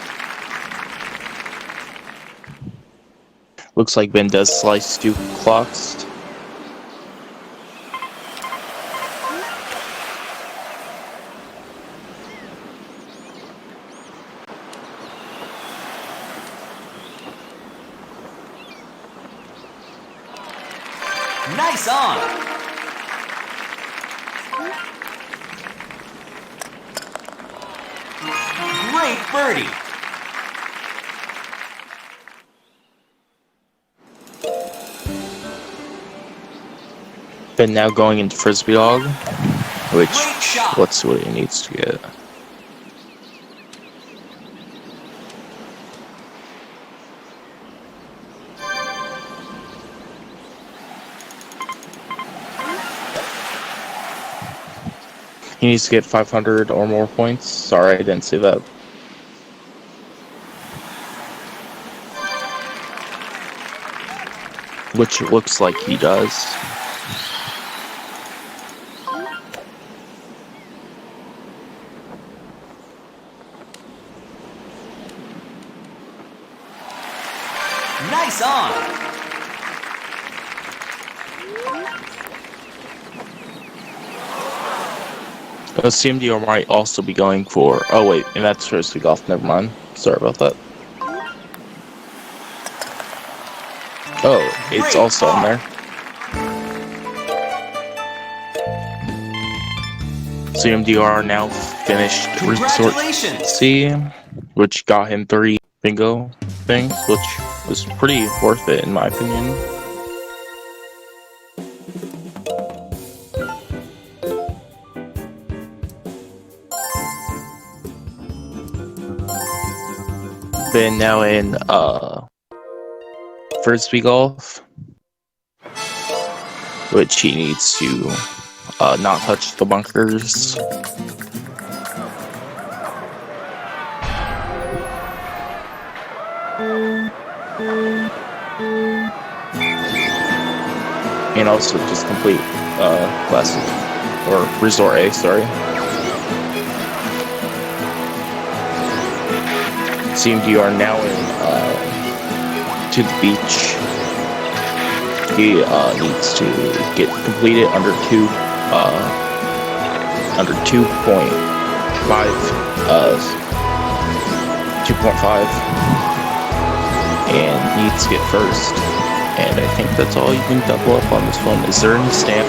Looks like Ben does slice 2 clocks. Nice on. Great birdie. Ben now going into Frisbee Dog, which, Great shot. let's see what he needs to get. He needs to get 500 or more points. Sorry, I didn't say that. Which looks like he does. Nice on. Cmdr might also be going for. Oh wait, and that's Frisbee Golf. Never mind. Sorry about that. Oh, it's Great also on par. there. Cmdr now finished Resort Congratulations. C, which got him 3 bingo things, which was pretty worth it in my opinion. Been now in Frisbee Golf, which he needs to not touch the bunkers. And also just complete Classic, or Resort A, sorry. Cmdr now in to the beach. He needs to get completed under 2.5 2.5 and needs to get first. And I think that's all you can double up on this one. Is there any stamp?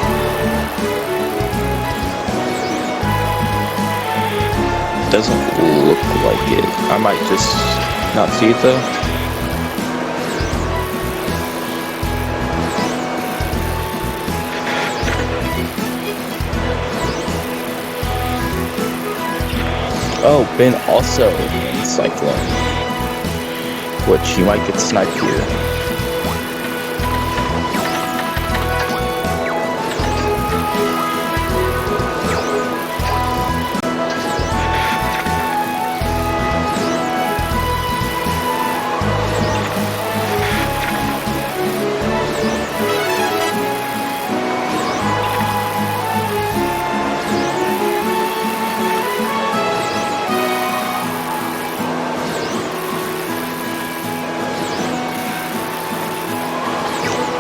Doesn't look like it. I might just not see it though. Oh, Ben also in Cyclone, which you might get sniped here.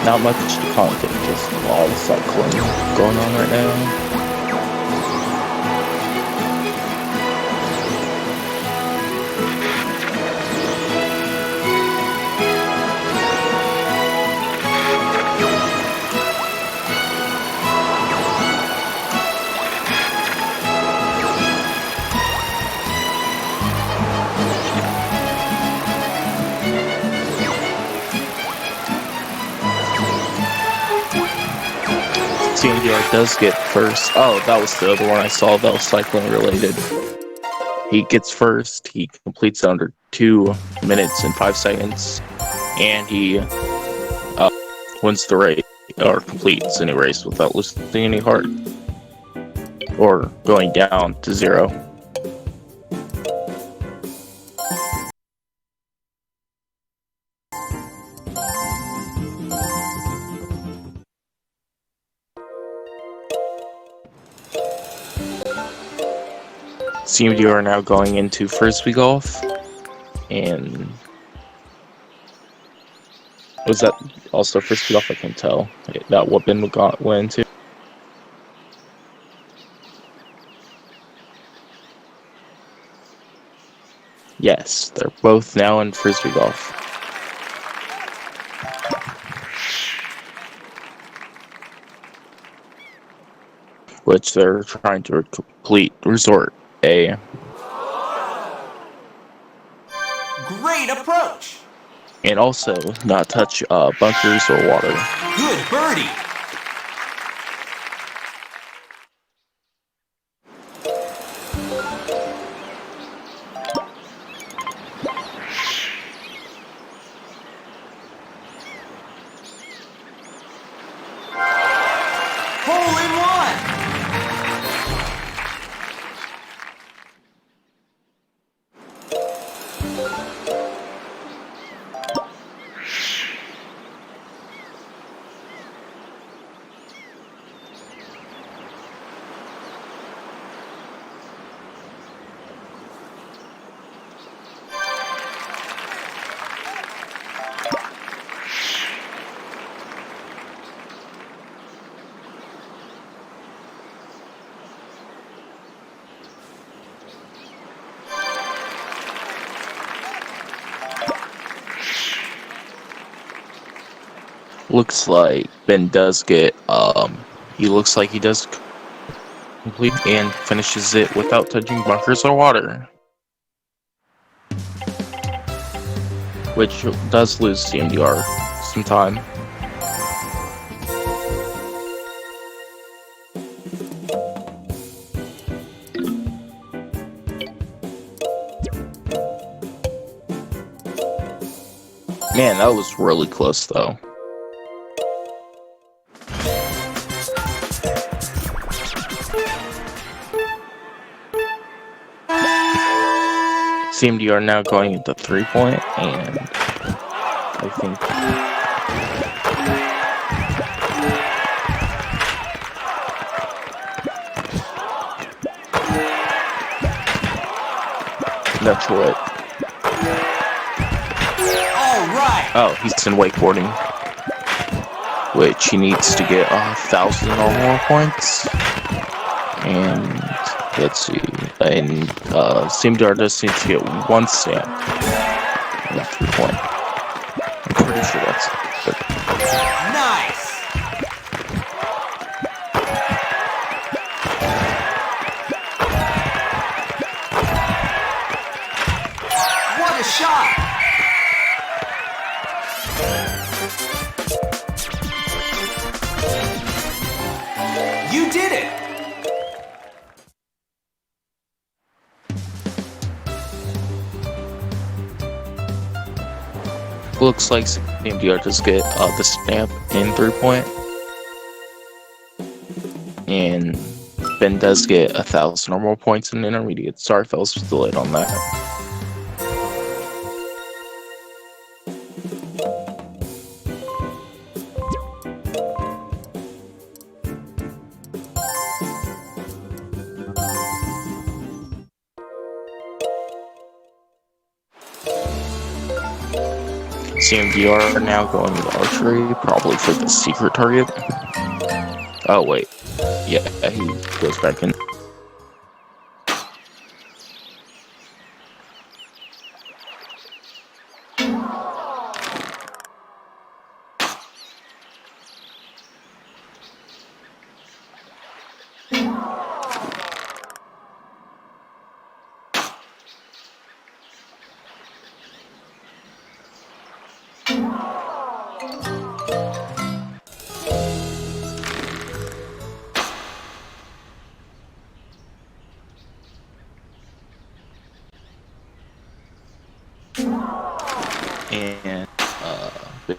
Not much content, just a lot of cycling going on right now. Cmdr does get first. Oh, that was the other one I saw that was cycling related. He gets first, he completes under 2 minutes and 5 seconds, and he wins the race, or completes any race without losing any heart, or going down to 0. Cmdr are now going into frisbee golf, and was that also frisbee golf? I can't tell. That what Ben went into. Yes, they're both now in frisbee golf. Which they're trying to resort a. Great approach. And also not touch bunkers or water. Good birdie. Hole in one. Looks like Ben does get, he looks like he does complete and finishes it without touching bunkers or water. Which does lose Cmdr some time. Man, that was really close though. Cmdr now going into 3-point, and I think that's what. All right. Oh, he's in wakeboarding, which he needs to get 1,000 or more points. And let's see, and Cmdr does need to get 1 stamp and a 3-point. I'm pretty sure that's it. Nice. What a shot. You did it. Looks like Cmdr does get the stamp in 3-point, and Ben does get 1,000 or more points in intermediate. Sorry if I was delayed on that. CMDR now going with archery, probably for the secret target. Oh wait, yeah, he goes back in. And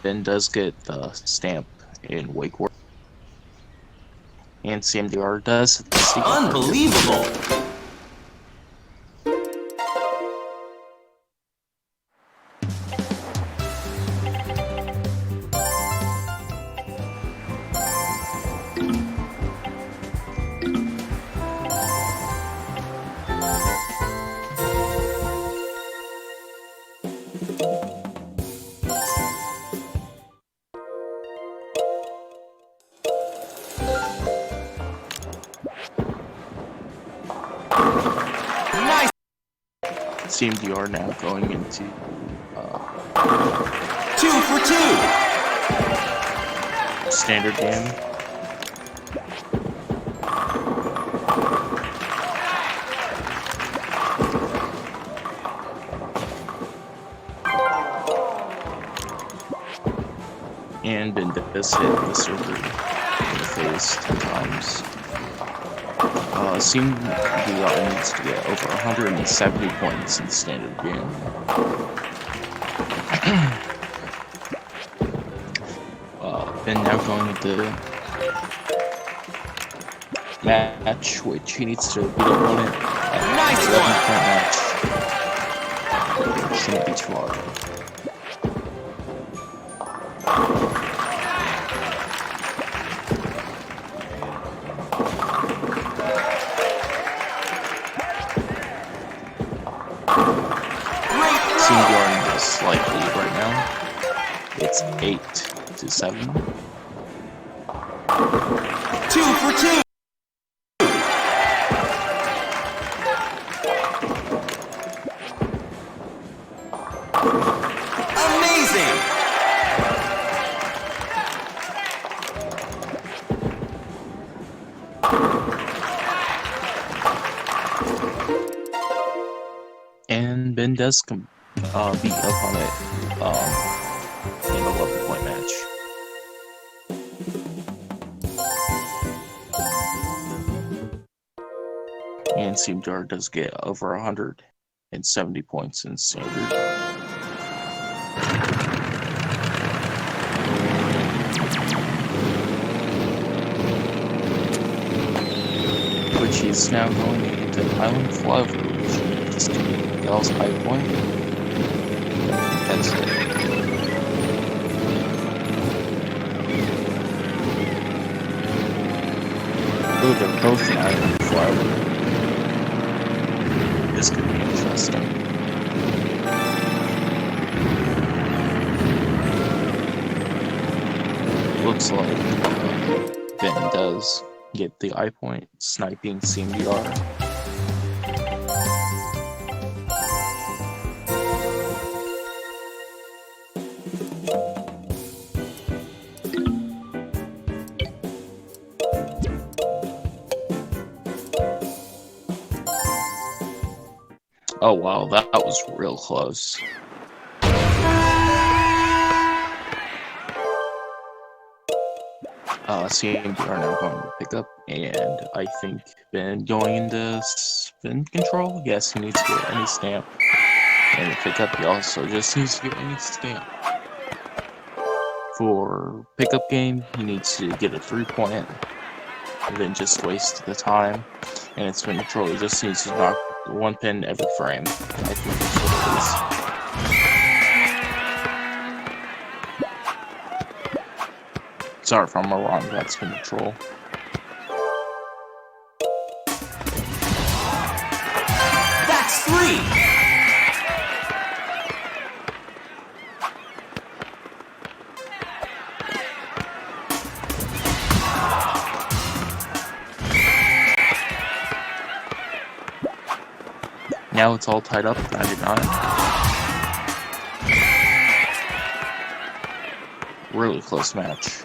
Ben does get the stamp in Wake World. And CMDR does the secret target. Unbelievable! Nice! CMDR now going into 2 for 2! standard game. And Ben does hit the server in the face 10 times. CMDR needs to get over 170 points in the standard game. Ben now going with the match, which he needs to beat opponent at Nice 11-point match. Shouldn't be too hard. CMDR in a slight lead right now. It's 8-7. 2 for 2! Amazing! And Ben does beat opponent in a 11-point match. And CMDR does get over 170 points in standard. Which he's now going into Island Flyover, which just Gal's high point. That's it. Ooh, they're both in Island Flyover. This could be interesting. Looks like Ben does get the eye point, sniping CMDR. Oh wow, that was real close. CMDR now going to pick up, and I think Ben going into spin control. Yes, he needs to get any stamp. And to pick up, he also just needs to get any stamp. For pickup game, he needs to get a 3-point, and then just waste the time. And it's spin control, he just needs to knock 1 pin every frame. I think that's what it is. Sorry if I'm wrong, that's spin control. That's 3! Now it's all tied up, 99. Really close match.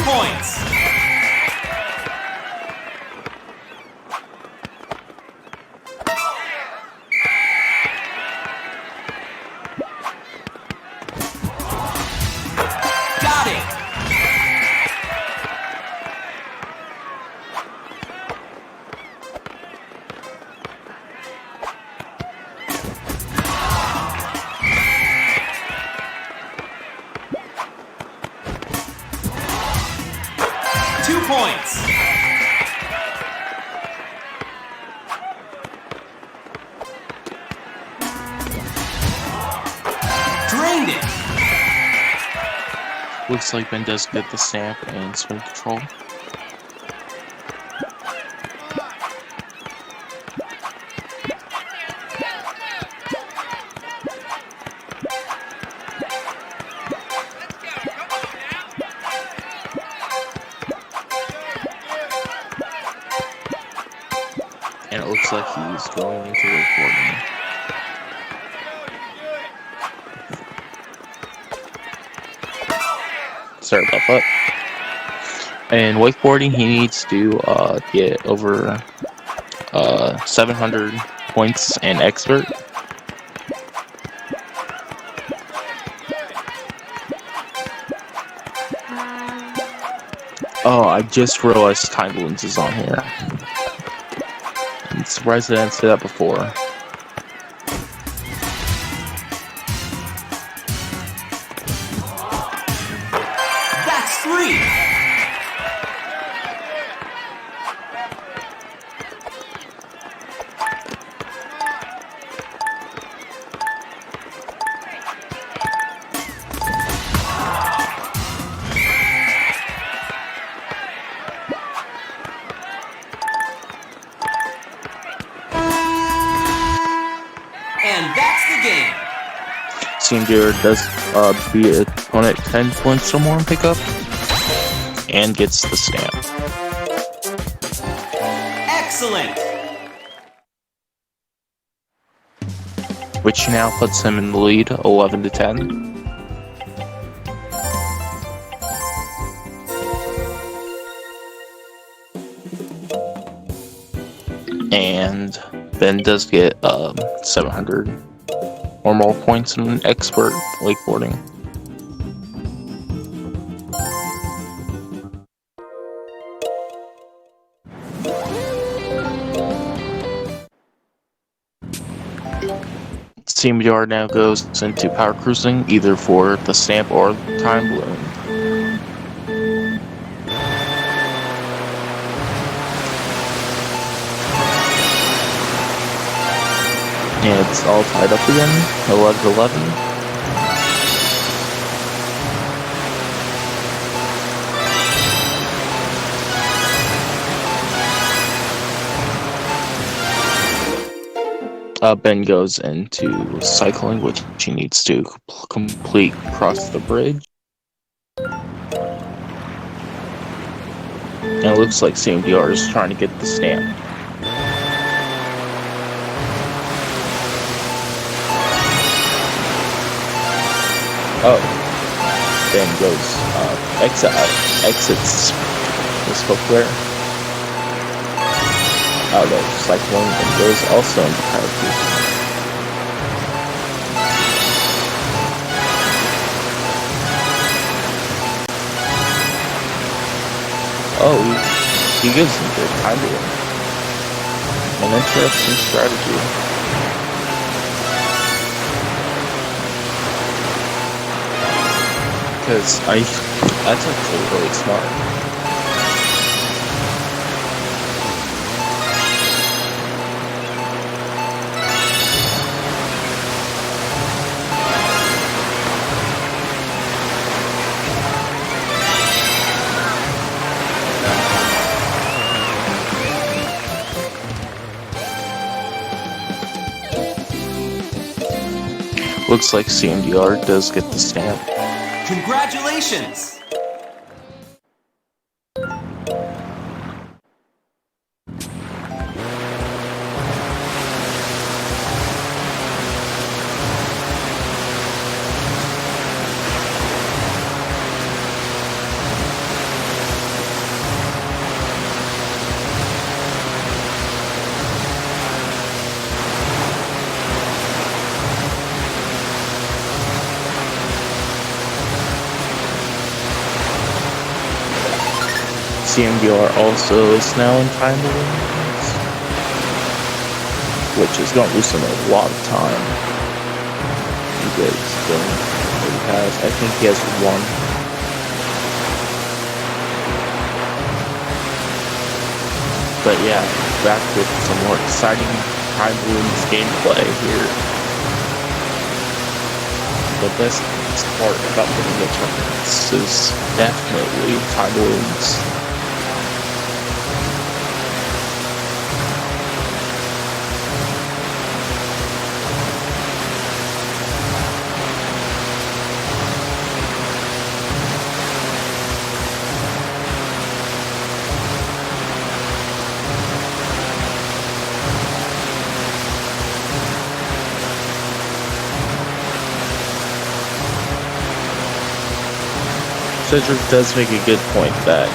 Points. Got it. Points. Drained it. Looks like Ben does get the stamp and spin control. And it looks like he's going into wakeboarding. Sorry about that. In wakeboarding, he needs to get over 700 points and expert. Oh, I just realized time balloons is on here. I'm surprised I didn't say that before. That's 3. And that's the game. Cmdr does beat opponent 10 points or more in pickup and gets the stamp. Excellent. Which now puts him in the lead 11-10. And Ben does get 700 or more points in expert wakeboarding. Cmdr now goes into power cruising, either for the stamp or the time balloon. And it's all tied up again, 11-11. Ben goes into cycling, which he needs to complete across the bridge. And it looks like Cmdr is trying to get the stamp. Oh, Ben goes exits this hook there. Out of cycling and goes also into power cruising. Oh, he gives him good time to win. An interesting strategy. Because that's actually really smart. Looks like Cmdr does get the stamp. Congratulations! Cmdr also is now in time balloons, which is going to lose him a lot of time. He has, I think he has one. But yeah, back with some more exciting time balloons gameplay here. The best part about winning the tournaments is definitely time balloons. Cedric does make a good point that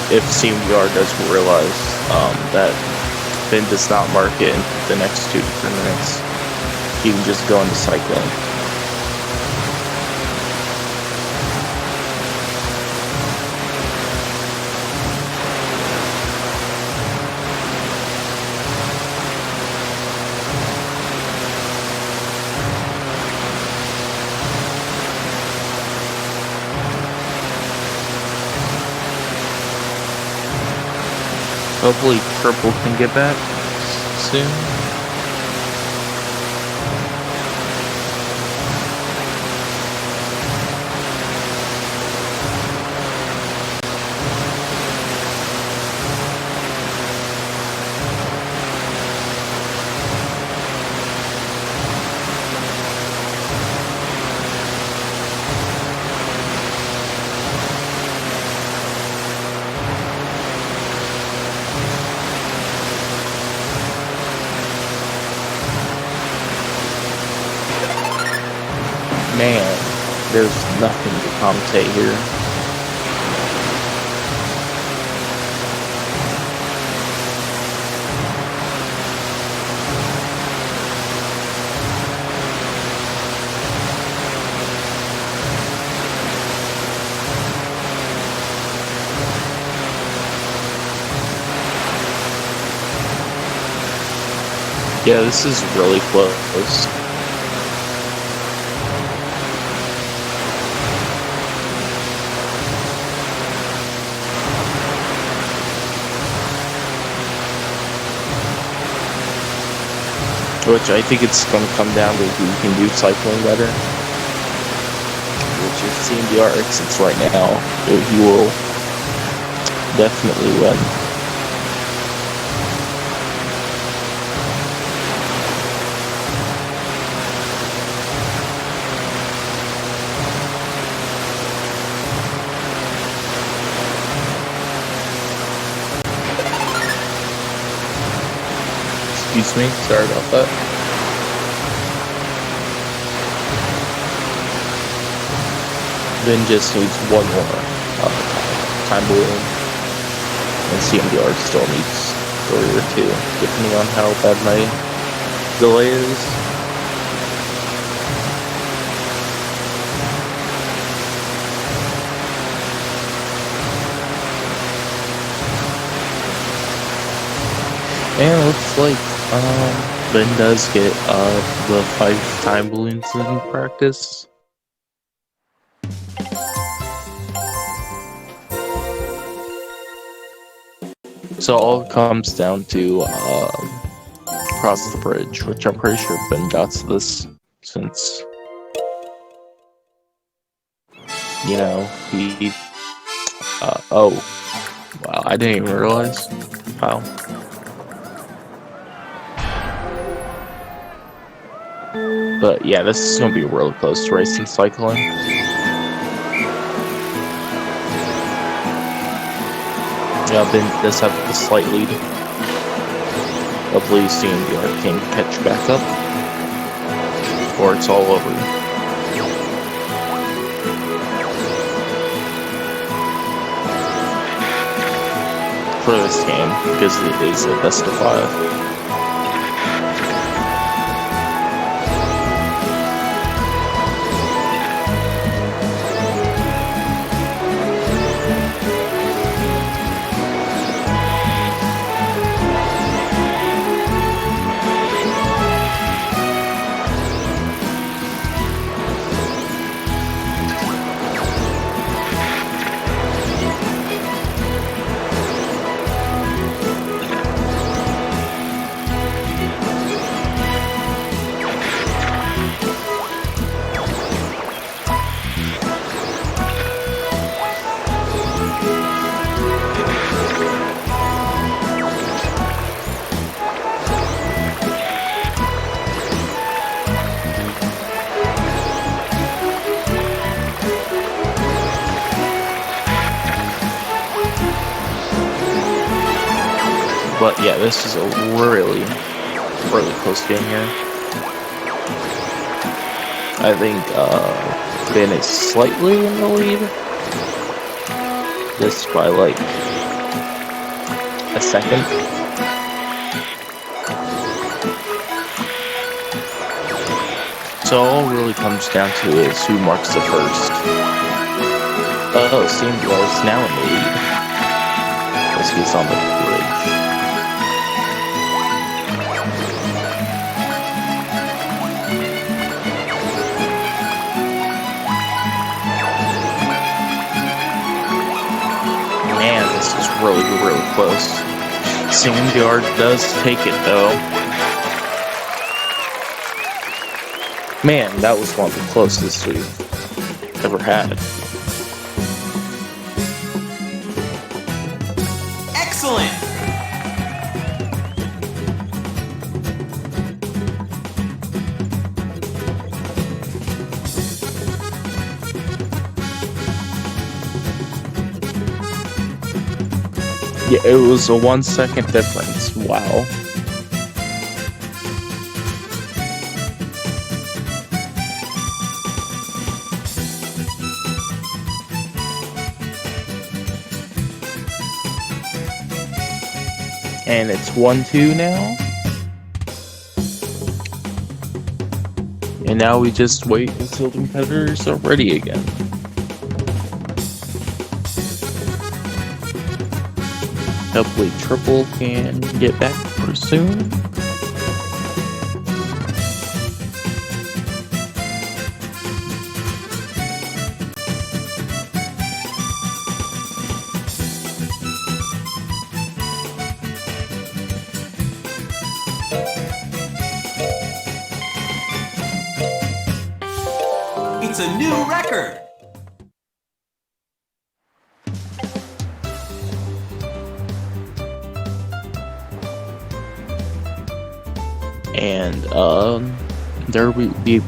if Cmdr doesn't realize that Finn does not mark it in the next 2 to 3 minutes, he can just go into cycling. Hopefully Purple can get back soon. Man, there's nothing to commentate here. Yeah, this is really close. Which I think it's going to come down to who can do cycling better. Which is Cmdr, since right now he will definitely win. Excuse me, sorry about that. Then just needs one more time balloon, and Cmdr still needs 3 or 2, depending on how bad my delay is. And it looks like Ben does get the 5 time balloons in practice. So all it comes down to cross the bridge, which I'm pretty sure Ben got to this since, you know, he oh wow, I didn't even realize. Wow. But yeah, this is gonna be really close to racing cycling. Yeah, Ben does have a slight lead. Hopefully Cmdr can catch back up, or it's all over. For this game, because it is a best of 5. But yeah, this is a really close game here. I think Ben is slightly in the lead. Just by like a second. So all really comes down to is who marks the first. Oh, Cmdr is now in the lead. As he's on the bridge. Man, this is really close. Cmdr does take it though. Man, that was one of the closest we've ever had. Excellent! Yeah, it was a 1 second difference. Wow. And it's 1-2 now. And now we just wait until the competitors are ready again. Hopefully Triple can get back pretty soon. It's a new record! And there will be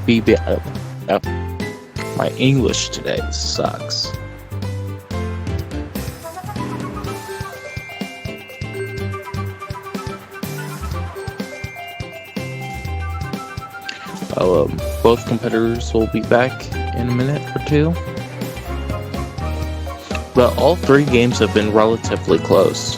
my English today sucks. Both competitors will be back in a minute or two. But all 3 games have been relatively close.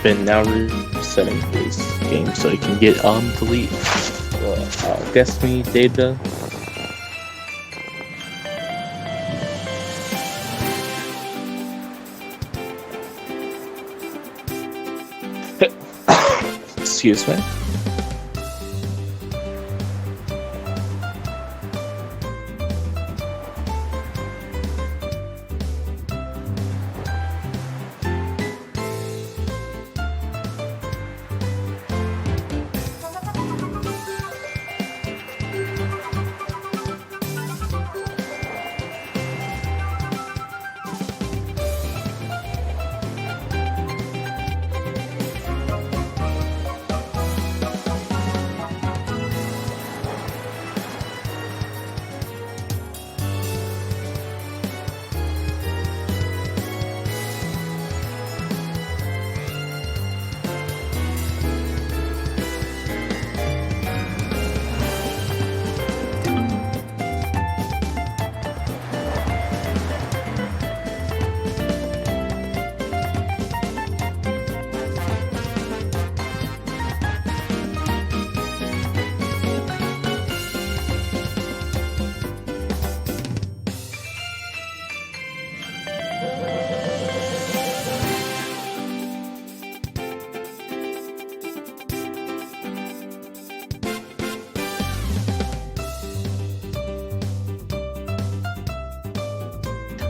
Been now resetting his game so he can get the lead. Guess me, data. Excuse me.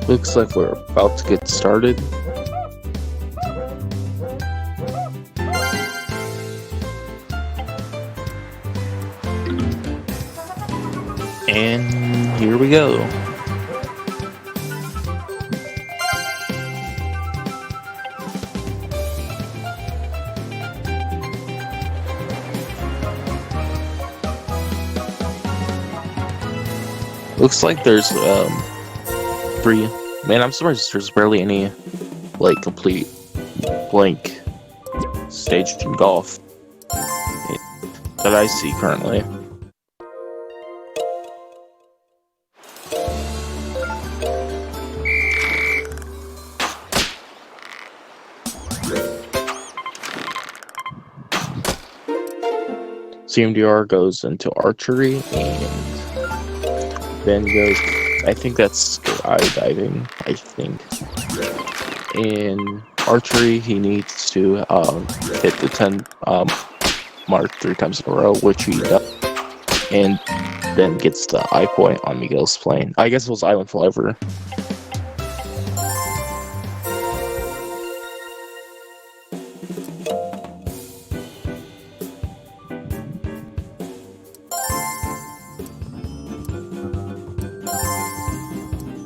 Looks like we're about to get started. And here we go. Looks like there's three. Man, I'm surprised there's barely any like complete blank stage in golf that I see currently. Cmdr goes into archery, and Ben goes, I think that's skydiving, I think. In archery, he needs to hit the 10 mark 3 times in a row, which he does, and then gets the eye point on Miguel's plane. I guess it was Island Flavor.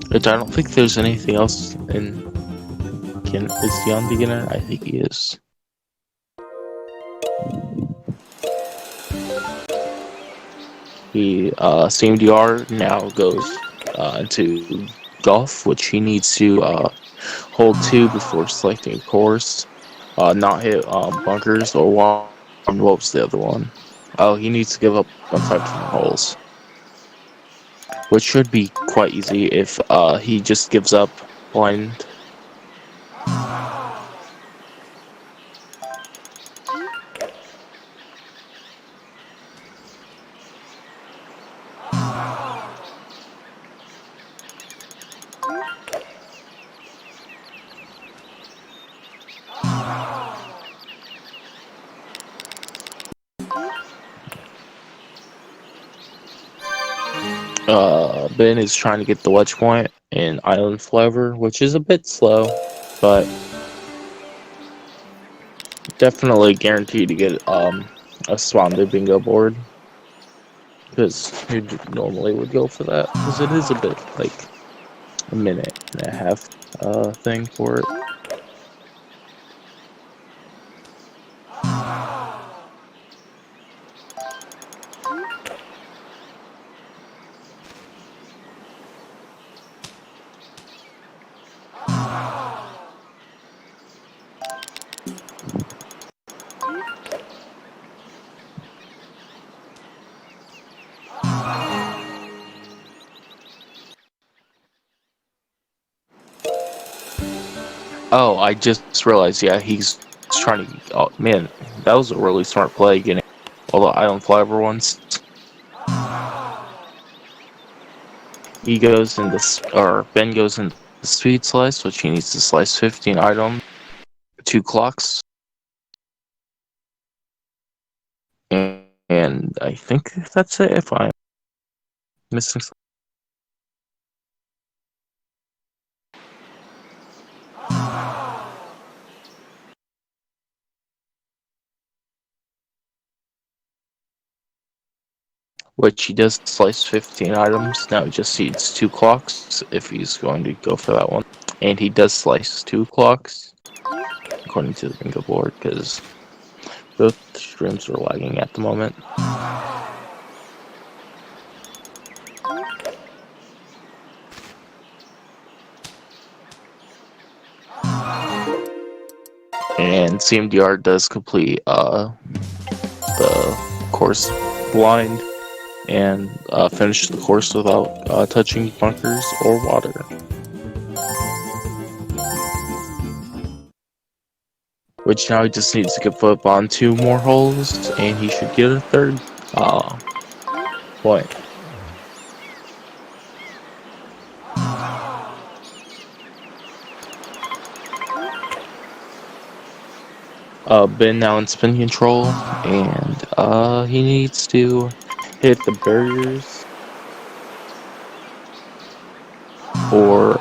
Which I don't think there's anything else in. Is he on beginner? I think he is. He Cmdr now goes into golf, which he needs to hold 2 before selecting a course, not hit bunkers or one. What was the other one? Oh, he needs to give up on 5 different holes, which should be quite easy if he just gives up blind. Ben is trying to get the wedge point in Island Flavor, which is a bit slow, but definitely guaranteed to get a spot on the bingo board, because you normally would go for that, because it is a bit like a minute and a half thing for it. Oh, I just realized, yeah, he's trying to. Oh, man, that was a really smart play, getting all the Island Flavor ones. He goes in this, or Ben goes in the speed slice, which he needs to slice 15 items, 2 clocks. And I think that's it, if I'm missing something. Which he does slice 15 items. Now he just needs 2 clocks if he's going to go for that one. And he does slice 2 clocks, according to the bingo board, because both streams are lagging at the moment. And Cmdr does complete the course blind and finish the course without touching bunkers or water. Which now he just needs to get up on 2 more holes, and he should get a 3rd point. Ben now in spin control, and he needs to hit the barriers. or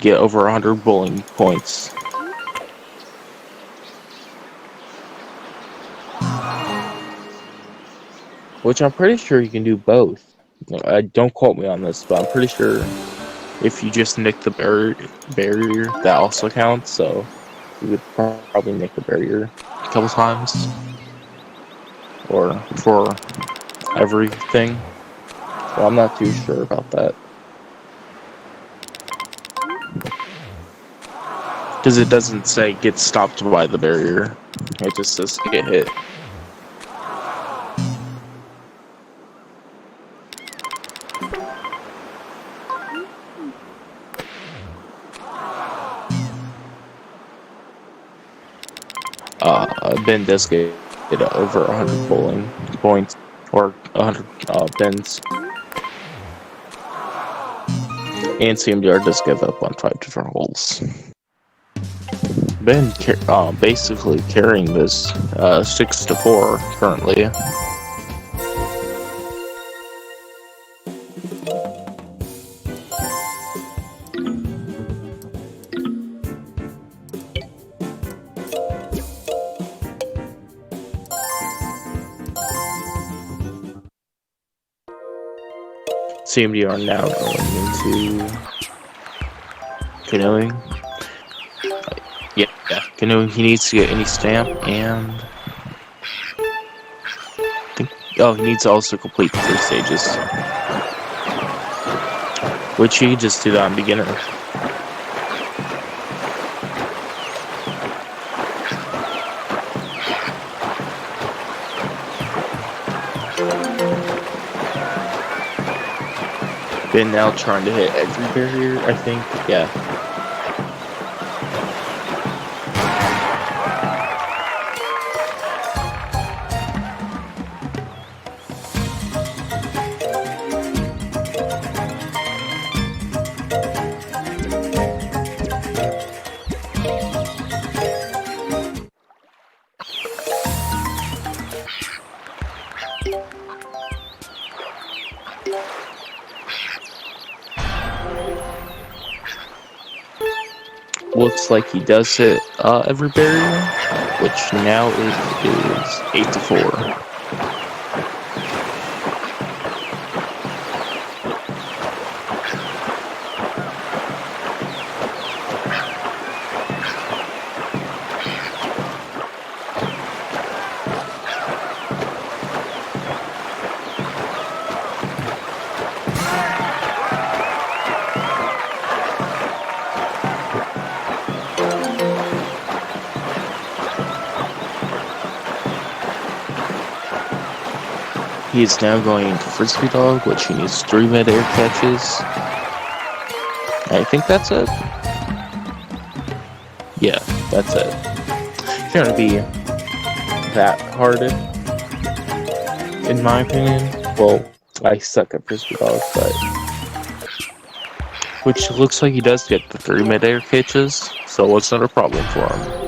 get over 100 bowling points. Which I'm pretty sure you can do both. Don't quote me on this, but I'm pretty sure if you just nick the barrier, that also counts. So you would probably nick the barrier a couple times, or for everything. Well, I'm not too sure about that. Because it doesn't say get stopped by the barrier. It just says get hit. Ben does get over 100 bowling points, or 100 bends. And Cmdr does give up on 5 different holes. Ben basically carrying this 6-4 currently. Cmdr now going into canoeing. Yeah, canoeing. He needs to get any stamp, and he needs to also complete the 3 stages, which he can just do that on beginner. Ben now trying to hit every barrier, I think. Yeah. Looks like he does hit every barrier, which now it is 8-4. He is now going into Frisbee Dog, which he needs 3 mid-air catches. I think that's it. Yeah, that's it. It's gonna be that hard, in my opinion. Well, I suck at Frisbee Dog, but... Which looks like he does get the 3 mid-air catches, so it's not a problem for him.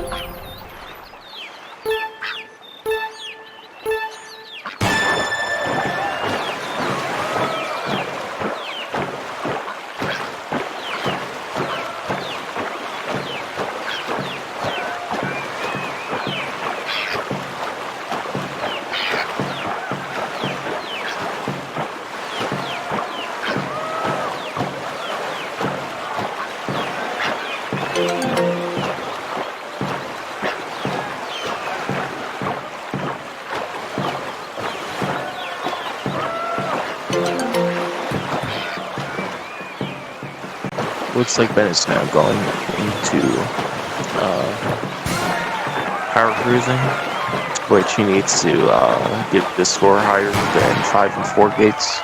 Looks like Ben is now going into power cruising, which he needs to get the score higher than 5 and 4 gates.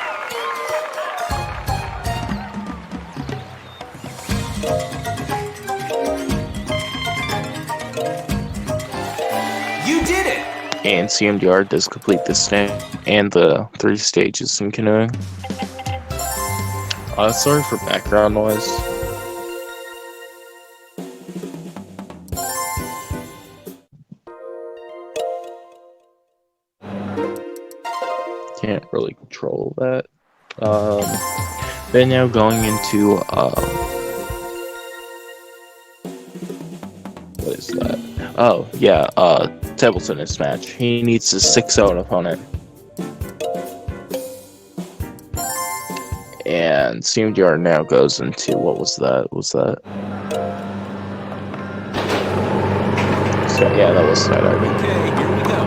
You did it! And Cmdr does complete the stand and the 3 stages in canoeing. Sorry for background noise. Can't really control that. Then now going into what is that? Oh yeah, table tennis match. He needs a 6-0 opponent. And Cmdr now goes into what was that? So yeah, that was that. Okay, here we go.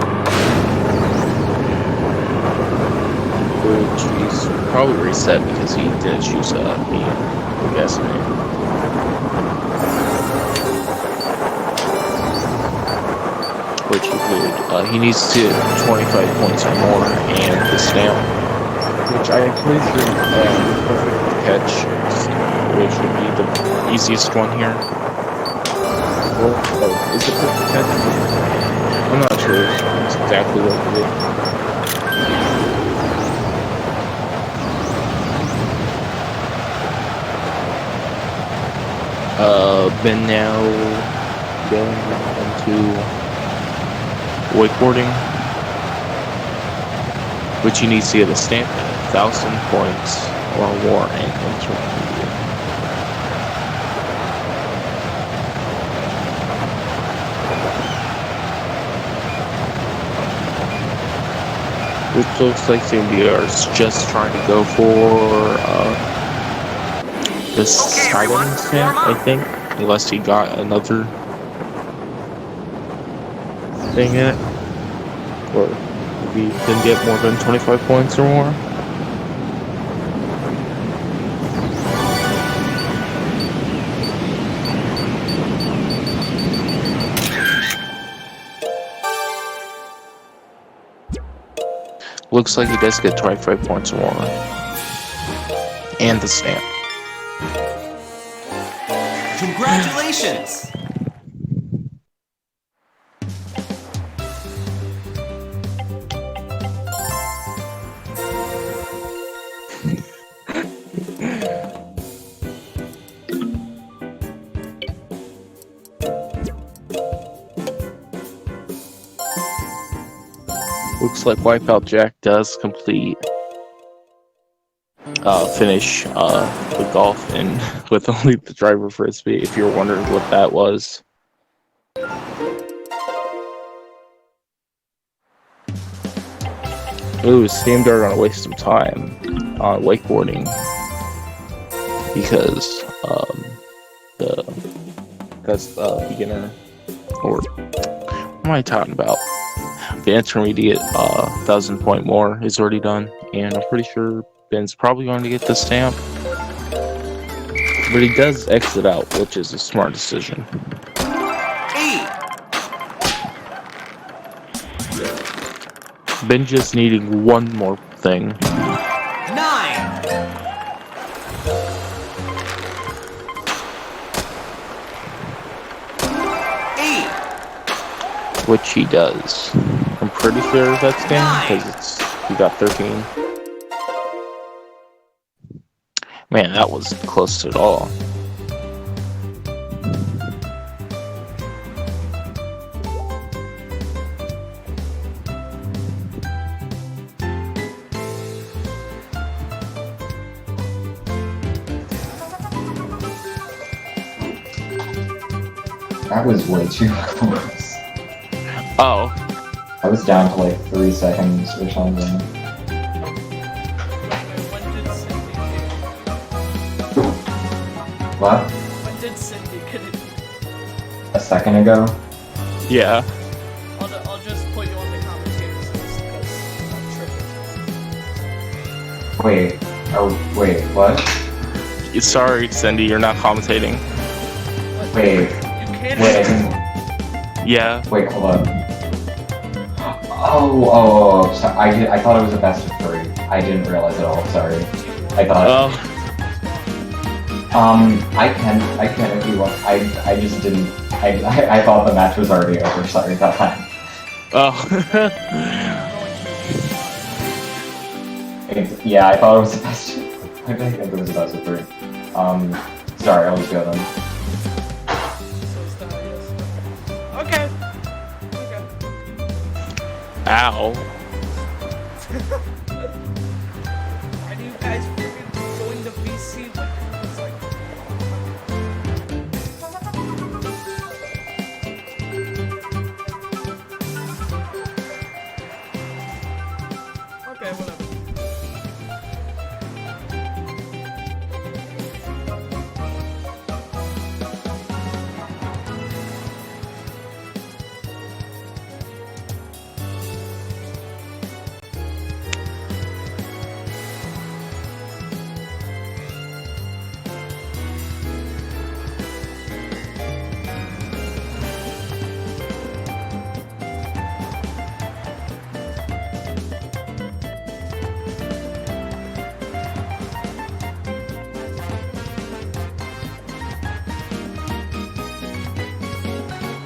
Which he's probably reset because he did choose me. I'm guessing. Which include he needs to 25 points or more and the stamp, which I believe is perfect catch, which would be the easiest one here. Oh, is it perfect catch? I'm not sure exactly what it is. Been now going into wakeboarding, which he needs to get a stamp at 1,000 points or more and intermediate. Which looks like Cmdr is just trying to go for the silent stamp, I think, unless he got another thing in it, or maybe he can get more than 25 points or more. Looks like he does get 25 points or more. And the stamp. Congratulations! Looks like Wipeout Jack does complete finish the golf and with only the driver frisbee, if you're wondering what that was. Ooh, Cmdr gonna waste some time on wakeboarding because the beginner, or what am I talking about? The intermediate 1,000 point more is already done, and I'm pretty sure Ben's probably going to get the stamp. But he does exit out, which is a smart decision. 8, Ben just needing one more thing. 9, 8, Which he does. I'm pretty sure that's game because he got 13. Man, that was close to it all. That was way too close. Oh, I was down to like 3 seconds or something. When did Cindy What? When did Cindy get it? A second ago? yeah. I'll just put you on the commentators list because I'm tripping. Wait. Oh, wait, what? Sorry, Cindy, you're not commentating. Wait. You can't. Wait, I didn't... Yeah. Wait, hold on. Oh, sorry. I thought it was a best of 3. I didn't realize at all, sorry. I thought... Oh. I can if you want. I just didn't... I thought the match was already over, sorry about that. Oh. Yeah, I thought it was the best of... I think it was the best of 3. Sorry, I'll just go then. Okay. Ow. Why do you guys freaking join the VC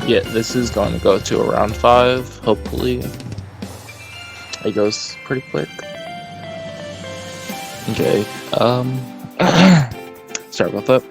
Yeah, this is going to go to around 5. Hopefully, it goes pretty quick. Okay. Sorry about that.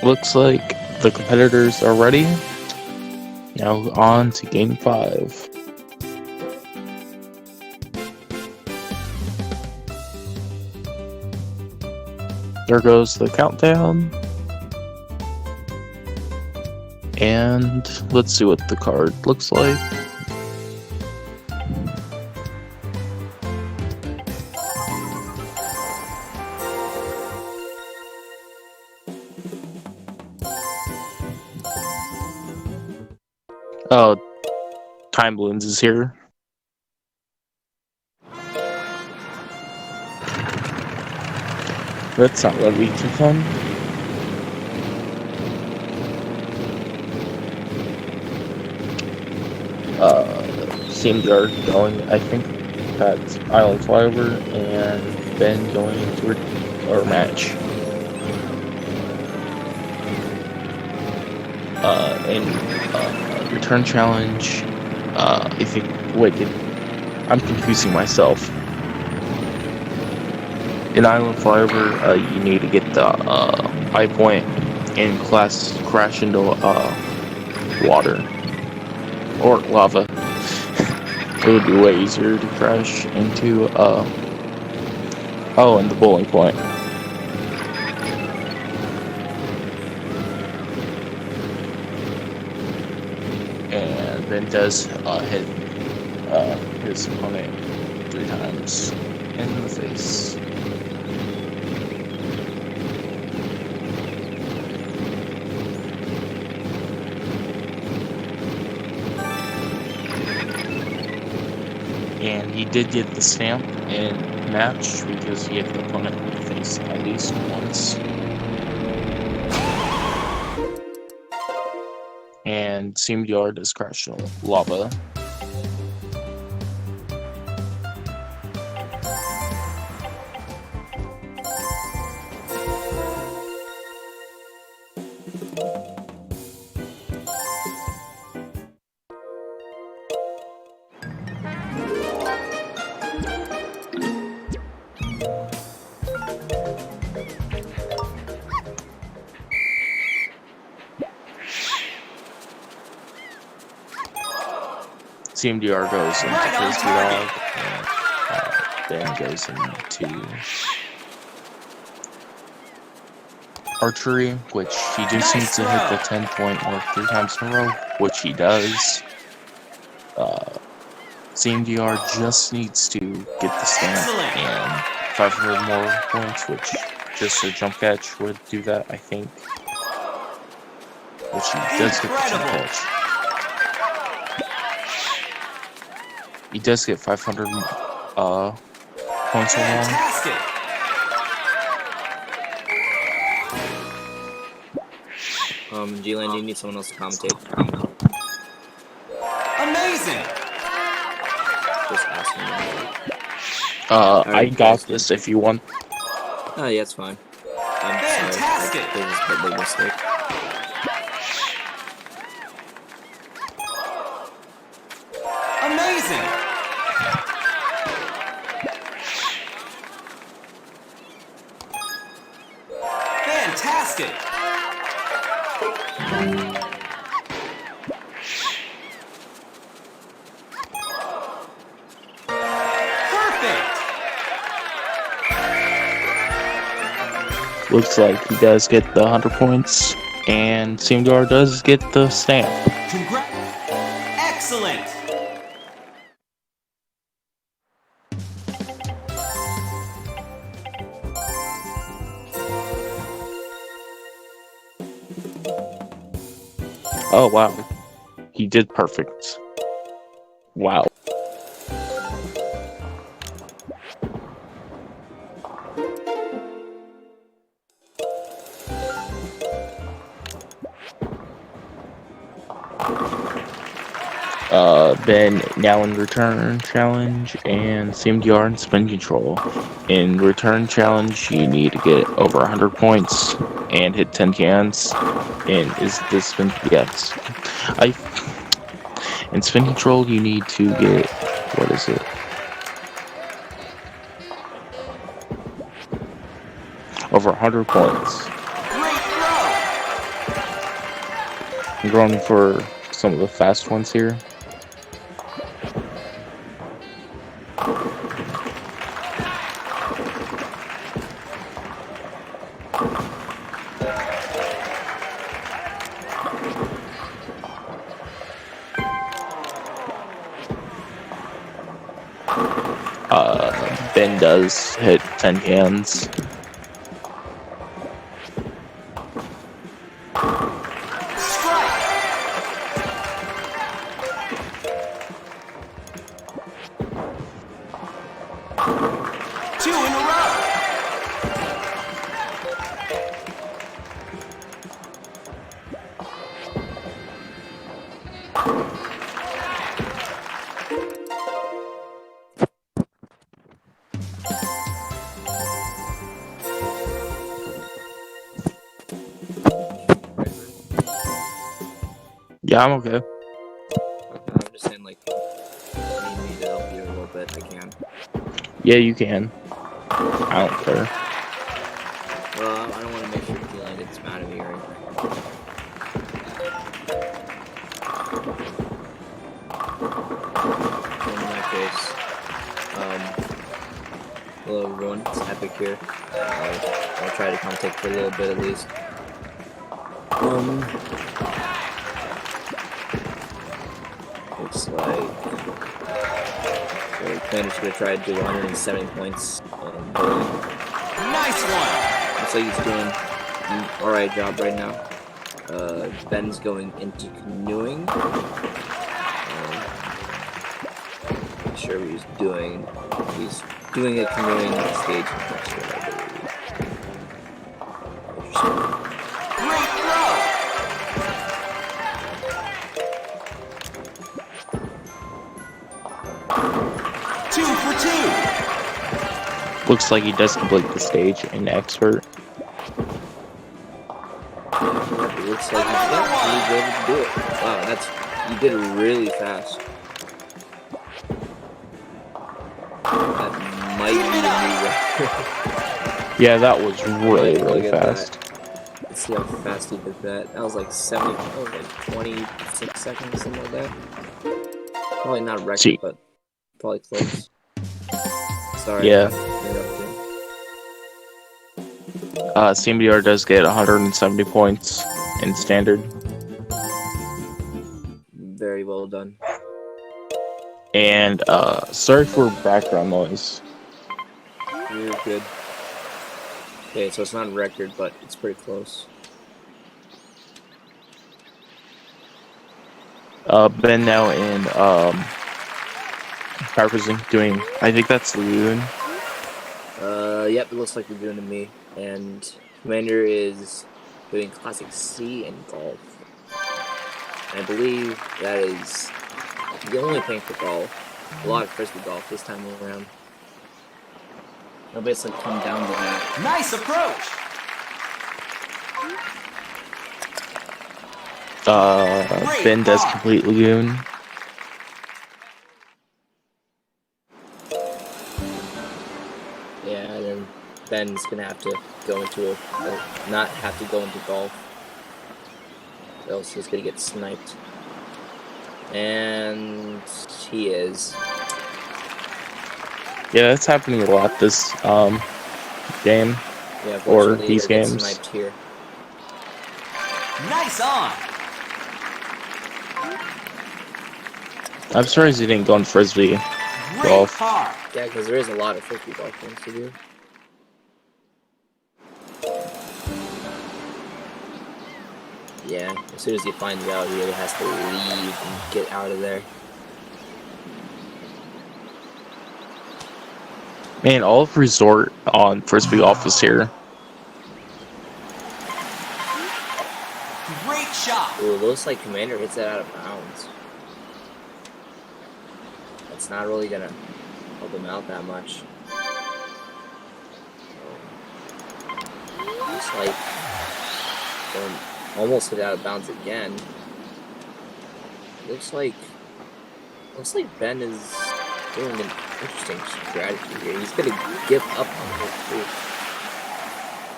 Looks like the competitors are ready. Now on to game 5. There goes the countdown. And let's see what the card looks like. Oh, Time Balloons is here. That's not gonna be too fun. Cmdr going, I think that's Island Flyover, and Ben going into our match. And return challenge. I think. Wait, I'm confusing myself. In Island Flyover, you need to get the high point and crash into water or lava. It would be way easier to crash into and the bowling point. And then does hit his opponent 3 times in the face. And he did get the stamp in match because he hit the opponent in the face at least once. And Cmdr does crash in lava. Cmdr goes into Frisbee Dog, and Ben goes into Archery, which he just needs to hit the 10-point mark 3 times in a row, which he does. Cmdr just needs to get the stamp and 500 more points, which just a jump catch would do that, I think. Which he does get the jump catch. He does get 500 points or more. G-Land, do you need someone else to commentate? Amazing! Just asking. I got this if you want. Oh, yeah, it's fine. I'm Fantastic! sorry. This is a big mistake. Amazing! basket. Perfect. Looks like he does get the 100 points, and Cmdr does get the stamp. Excellent. Oh wow, he did perfect. Wow. Ben now in return challenge and Cmdr and spin control. In return challenge, you need to get over 100 points and hit 10 cans. And is this spin? Yes. In spin control, you need to get, what is it? Over 100 points. Great throw. I'm going for some of the fast ones here. Ben does hit 10 cans. Two in a row. Yeah, I'm okay. I'm just saying, like, I need me to help you a little bit. I can. Yeah, you can. I don't care. Well, I don't want to make sure Dylan gets mad at me or anything. In that case, hello everyone, it's Epic here. I'll try to commentate for a little bit at least. Looks like the planner's gonna try to do 170 points in bowling. Nice one. Looks like he's doing an alright job right now. Ben's going into canoeing. Not sure what he's doing. He's doing a canoeing stage next year, I believe. Interesting. Great throw. Two for two. Looks like he does complete the stage in expert. It looks like he's able to do it. Wow, you did it really fast. That might be a new record. Yeah, that was really, Look really at fast. that. Let's see how fast he did that. That was like 26 seconds, something like that. Probably not a record, See. but probably close. Sorry. Yeah. Interrupting. Cmdr does get 170 points in standard. Very well done. And sorry for background noise. You're good. Okay, so it's not a record, but it's pretty close. Ben now in paraphrasing, doing, I think that's Lagoon. Yep, it looks like you're doing to me. And Commander is doing Classic C and Golf. And I believe that is the only thing for golf. A lot of frisbee golf this time around. They'll basically come down to that. Nice approach. Ben does complete Lagoon. Yeah, and then Ben's gonna have to go into not have to go into golf, or else he's gonna get sniped. And he is. Yeah, it's happening a lot this game. Yeah, Or unfortunately, these he'll get games. sniped here. Nice on. I'm surprised he didn't go in frisbee Great golf. par. Yeah, because there is a lot of frisbee golf things to do. Yeah, as soon as he finds out, he really has to leave and get out of there. Man, all of Resort on frisbee golf is here. Great shot. Ooh, it looks like Commander hits that out of bounds. That's not really gonna help him out that much. Looks like almost hit out of bounds again. Looks like Ben is doing an interesting strategy here. He's gonna give up on it too.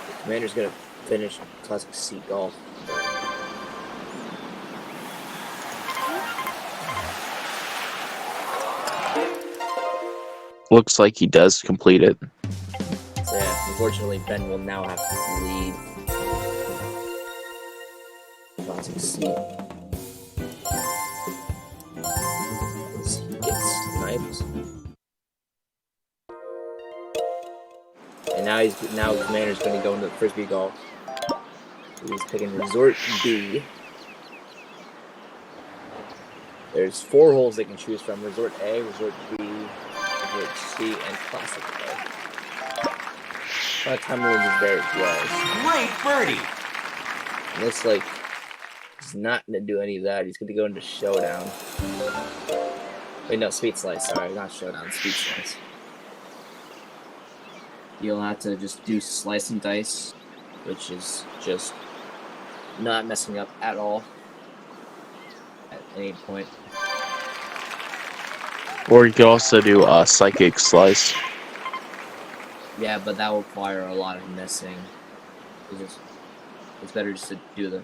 The Commander's gonna finish Classic C golf. Looks like he does complete it. So yeah, unfortunately Ben will now have to leave Classic C. As he gets sniped. And now Commander's gonna go into frisbee golf. He's picking Resort B. There's 4 holes they can choose from: Resort A, Resort B, Resort C, and Classic A. Time limit is there as well. Great birdie. Looks like he's not gonna do any of that. He's gonna go into Showdown. Wait, no, Speed Slice. Sorry, not Showdown. Speed Slice. You'll have to just do Slice and Dice, which is just not messing up at all at any point. Or you could also do a Psychic Slice. Yeah, but that will require a lot of missing. It's better just to do the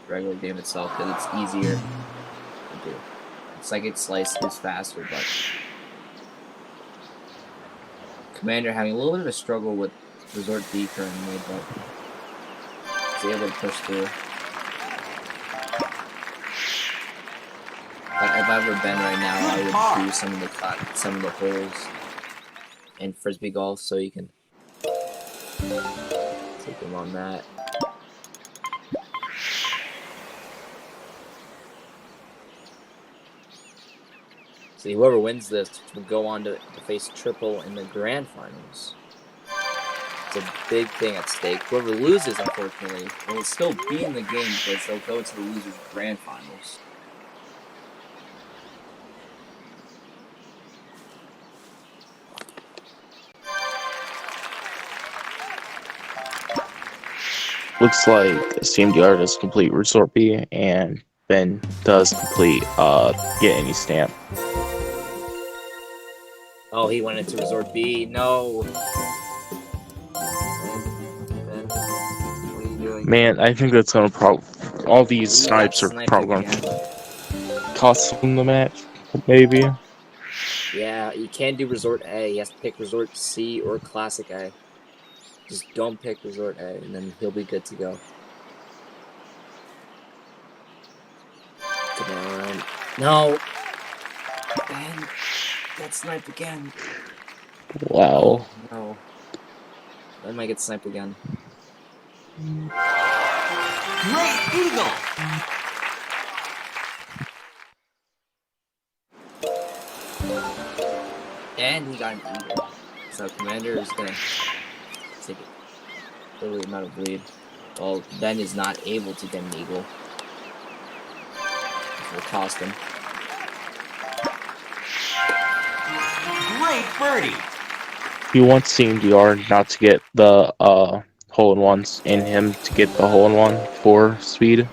regular game itself because it's easier to do. Psychic Slice is faster, but Commander having a little bit of a struggle with Resort B currently, but he's able to push through. But if I were Ben right now, I would do some of the holes in frisbee golf so you can take him on that. See, whoever wins this will go on to face triple in the grand finals. It's a big thing at stake. Whoever loses, unfortunately, will still be in the game because they'll go to the losers grand finals. Looks like Cmdr does complete Resort B, and Ben does complete Get Any Stamp. Oh, he went into Resort B. No. Ben, what are you doing? Man, I think that's gonna all these snipes are Sniped probably again. gonna cost him the match, maybe. Yeah, you can't do Resort A. He has to pick Resort C or Classic A. Just don't pick Resort A, and then he'll be good to go. Come on. No! Ben, got sniped again. Wow. No. Ben might get sniped again. Great eagle. And he got an eagle. So Commander is gonna take a little amount of lead. Well, Ben is not able to get an eagle. Which will cost him. Great birdie. He wants Cmdr not to get the hole-in-ones and him to get the hole-in-one for speed.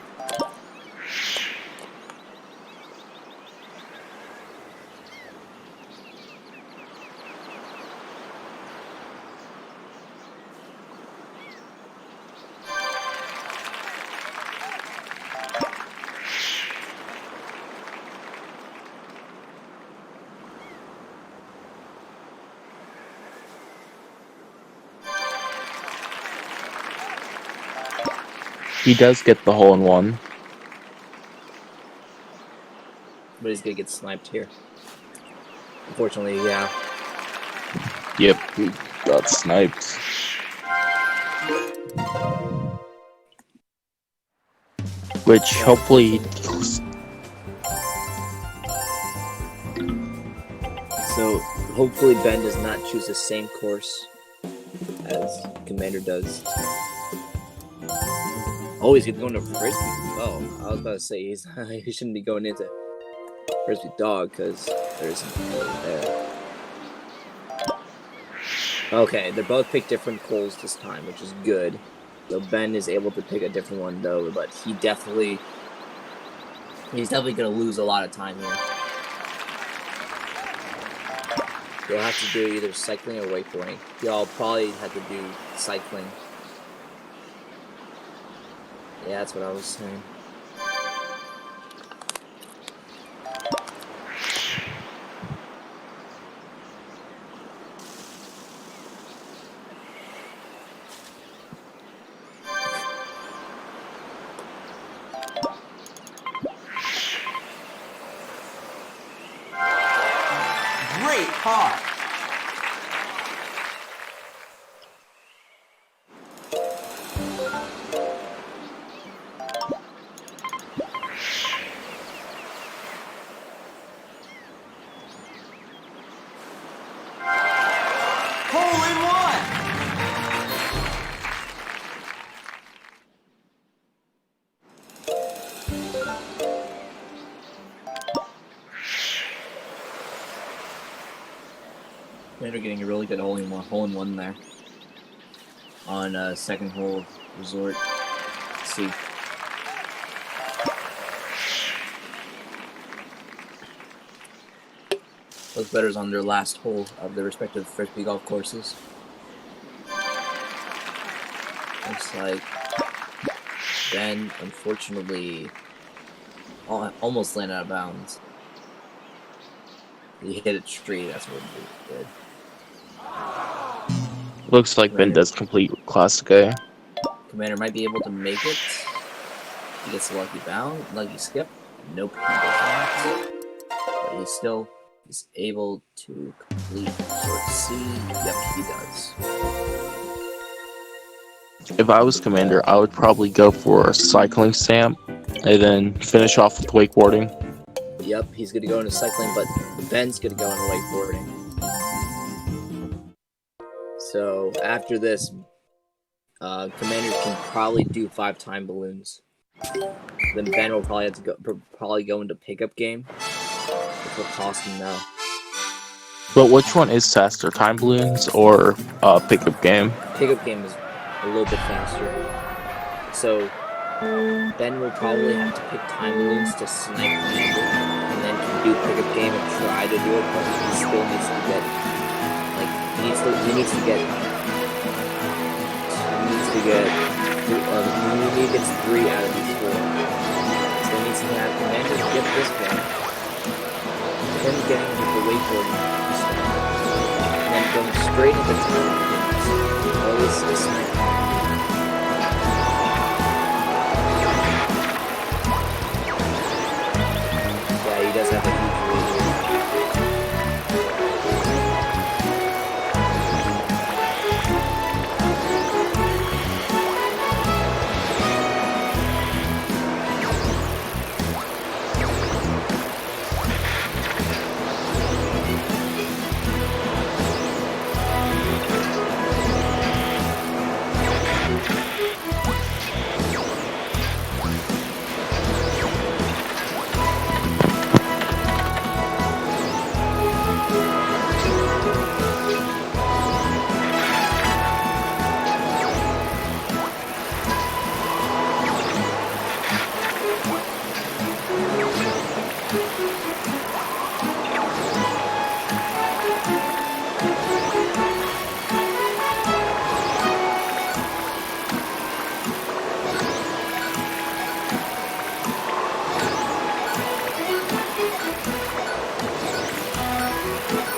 He does get the hole in one. But he's gonna get sniped here. Unfortunately, yeah. Yep, he got sniped. Which hopefully. So hopefully Ben does not choose the same course as Commander does. Oh, he's going to Frisbee. Oh, I was about to say he shouldn't be going into Frisbee Dog because there isn't really there. Okay, they both picked different coals this time, which is good. So Ben is able to pick a different one though, but he's definitely gonna lose a lot of time here. You'll have to do either cycling or wakeboarding. Y'all probably have to do cycling. Yeah, that's what I was saying. Great par. Hole in one. Commander getting a really good hole in one there on second hole of Resort. Let's see. Both bettors on their last hole of their respective Frisbee golf courses. Looks like Ben, unfortunately, almost landed out of bounds. He hit it straight, that's what he did. Looks like Ben does complete Classic A. Commander might be able to make it. He gets a lucky bound, lucky skip. Nope, he does not. But he's still able to complete Resort C. Yep, he does. If I was Commander, I would probably go for a cycling stamp and then finish off with wakeboarding. Yep, he's gonna go into cycling, but Ben's gonna go into wakeboarding. So after this, Commander can probably do 5 time balloons. Then Ben will probably have to go into pickup game, which will cost him now. But which one is faster, time balloons or pickup game? Pickup game is a little bit faster. So Ben will probably have to pick time balloons to snipe Commander, and then can do pickup game and try to do it, but he still needs to get he needs to get 3 out of these 4. So he needs to have Commander get this one, then getting with the wakeboarding, and then going straight into time balloons. Always to snipe. Yeah, he does have a huge lead.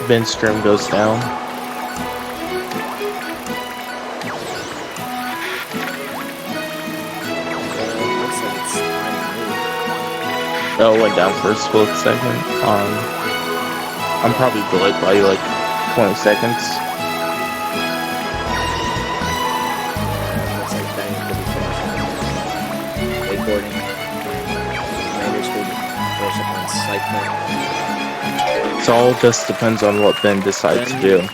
Ben's string goes down. Bell went down for a split second. I'm probably delayed by like 20 seconds. Looks like Ben could be finishing wakeboarding. Commanders could finish up on cycling. It all just depends on what Ben decides to do.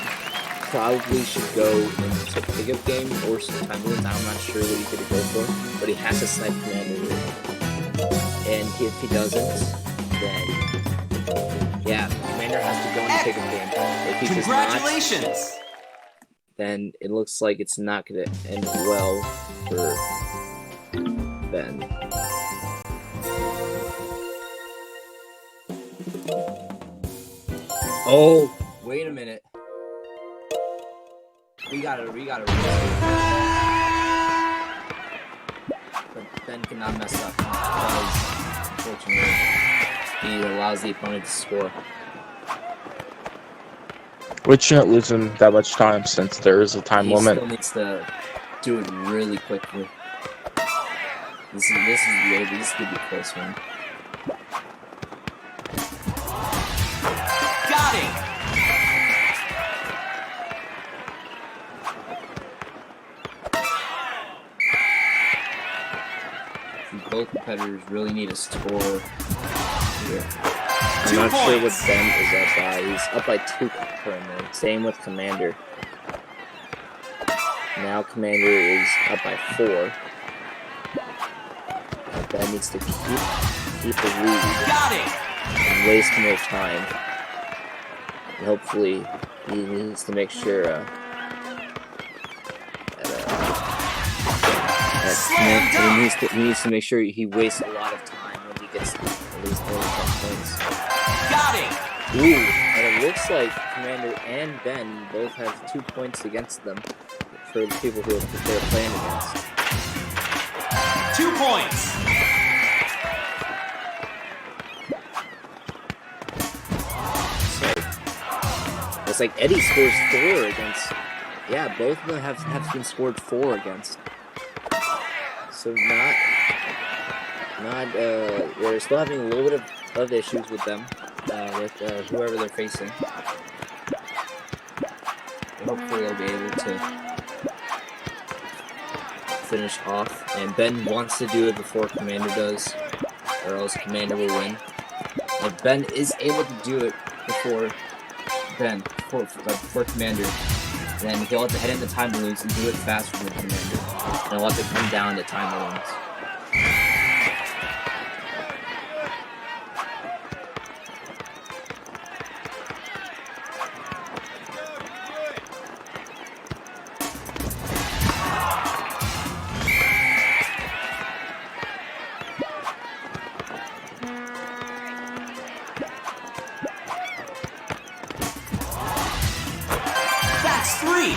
Probably should go into pickup game or some time limits. I'm not sure what he's going to go for, but he has to snipe Commander here. And if he doesn't, then yeah, Commander has to go into pickup game. If he does not, Congratulations! then it looks like it's not going to end well for Ben. Oh, wait a minute. We gotta but Ben cannot mess up because, unfortunately, he allows the opponent to score. We shouldn't lose him that much time since there is a time He limit. still needs to do it really quickly. This could be a close one. Got it! Both competitors really need a score here. I'm 2 not sure what points. Ben is up by. He's up by 2 currently. Same with Commander. Now Commander is up by 4. Ben needs to keep the lead Got it! and waste no time. And hopefully he needs to make sure he needs to make sure he wastes a lot of time when he gets at least 10 points. Got it! Ooh, and it looks like Commander and Ben both have 2 points against them for the people who they're playing against. 2 points! So, it's like Eddie scores 4 against. Yeah, both of them have been scored 4 against. So they're still having a little bit of issues with them, with whoever they're facing. Hopefully they'll be able to finish off. And Ben wants to do it before Commander does, or else Commander will win. If Ben is able to do it before Commander, then he'll have to head into time limits and do it faster than Commander. And he'll have to come down to time limits. That's 3!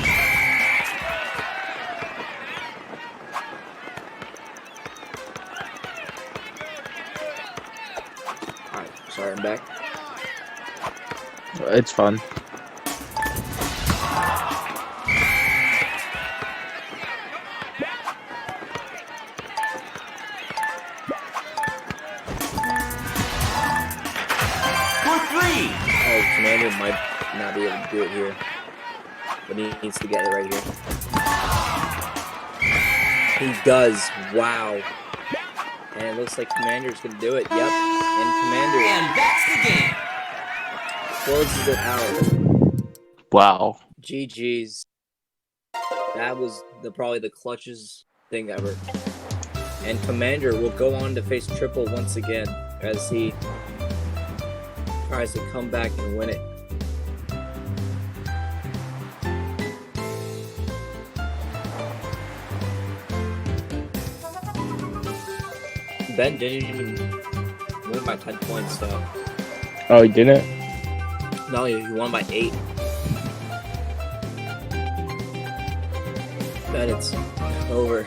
Alright, sorry, I'm back. It's fun. For 3! Oh, Commander might not be able to do it here. But he needs to get it right here. He does. Wow. And it looks like Commander's going to do it. Yep. And Commander And that's the game! closes it out. Wow. GG's. That was probably the clutchest thing ever. And Commander will go on to face triple once again as he tries to come back and win it. Ben didn't even win by 10 points, though. Oh, he didn't? No, he won by 8. Bet it's over.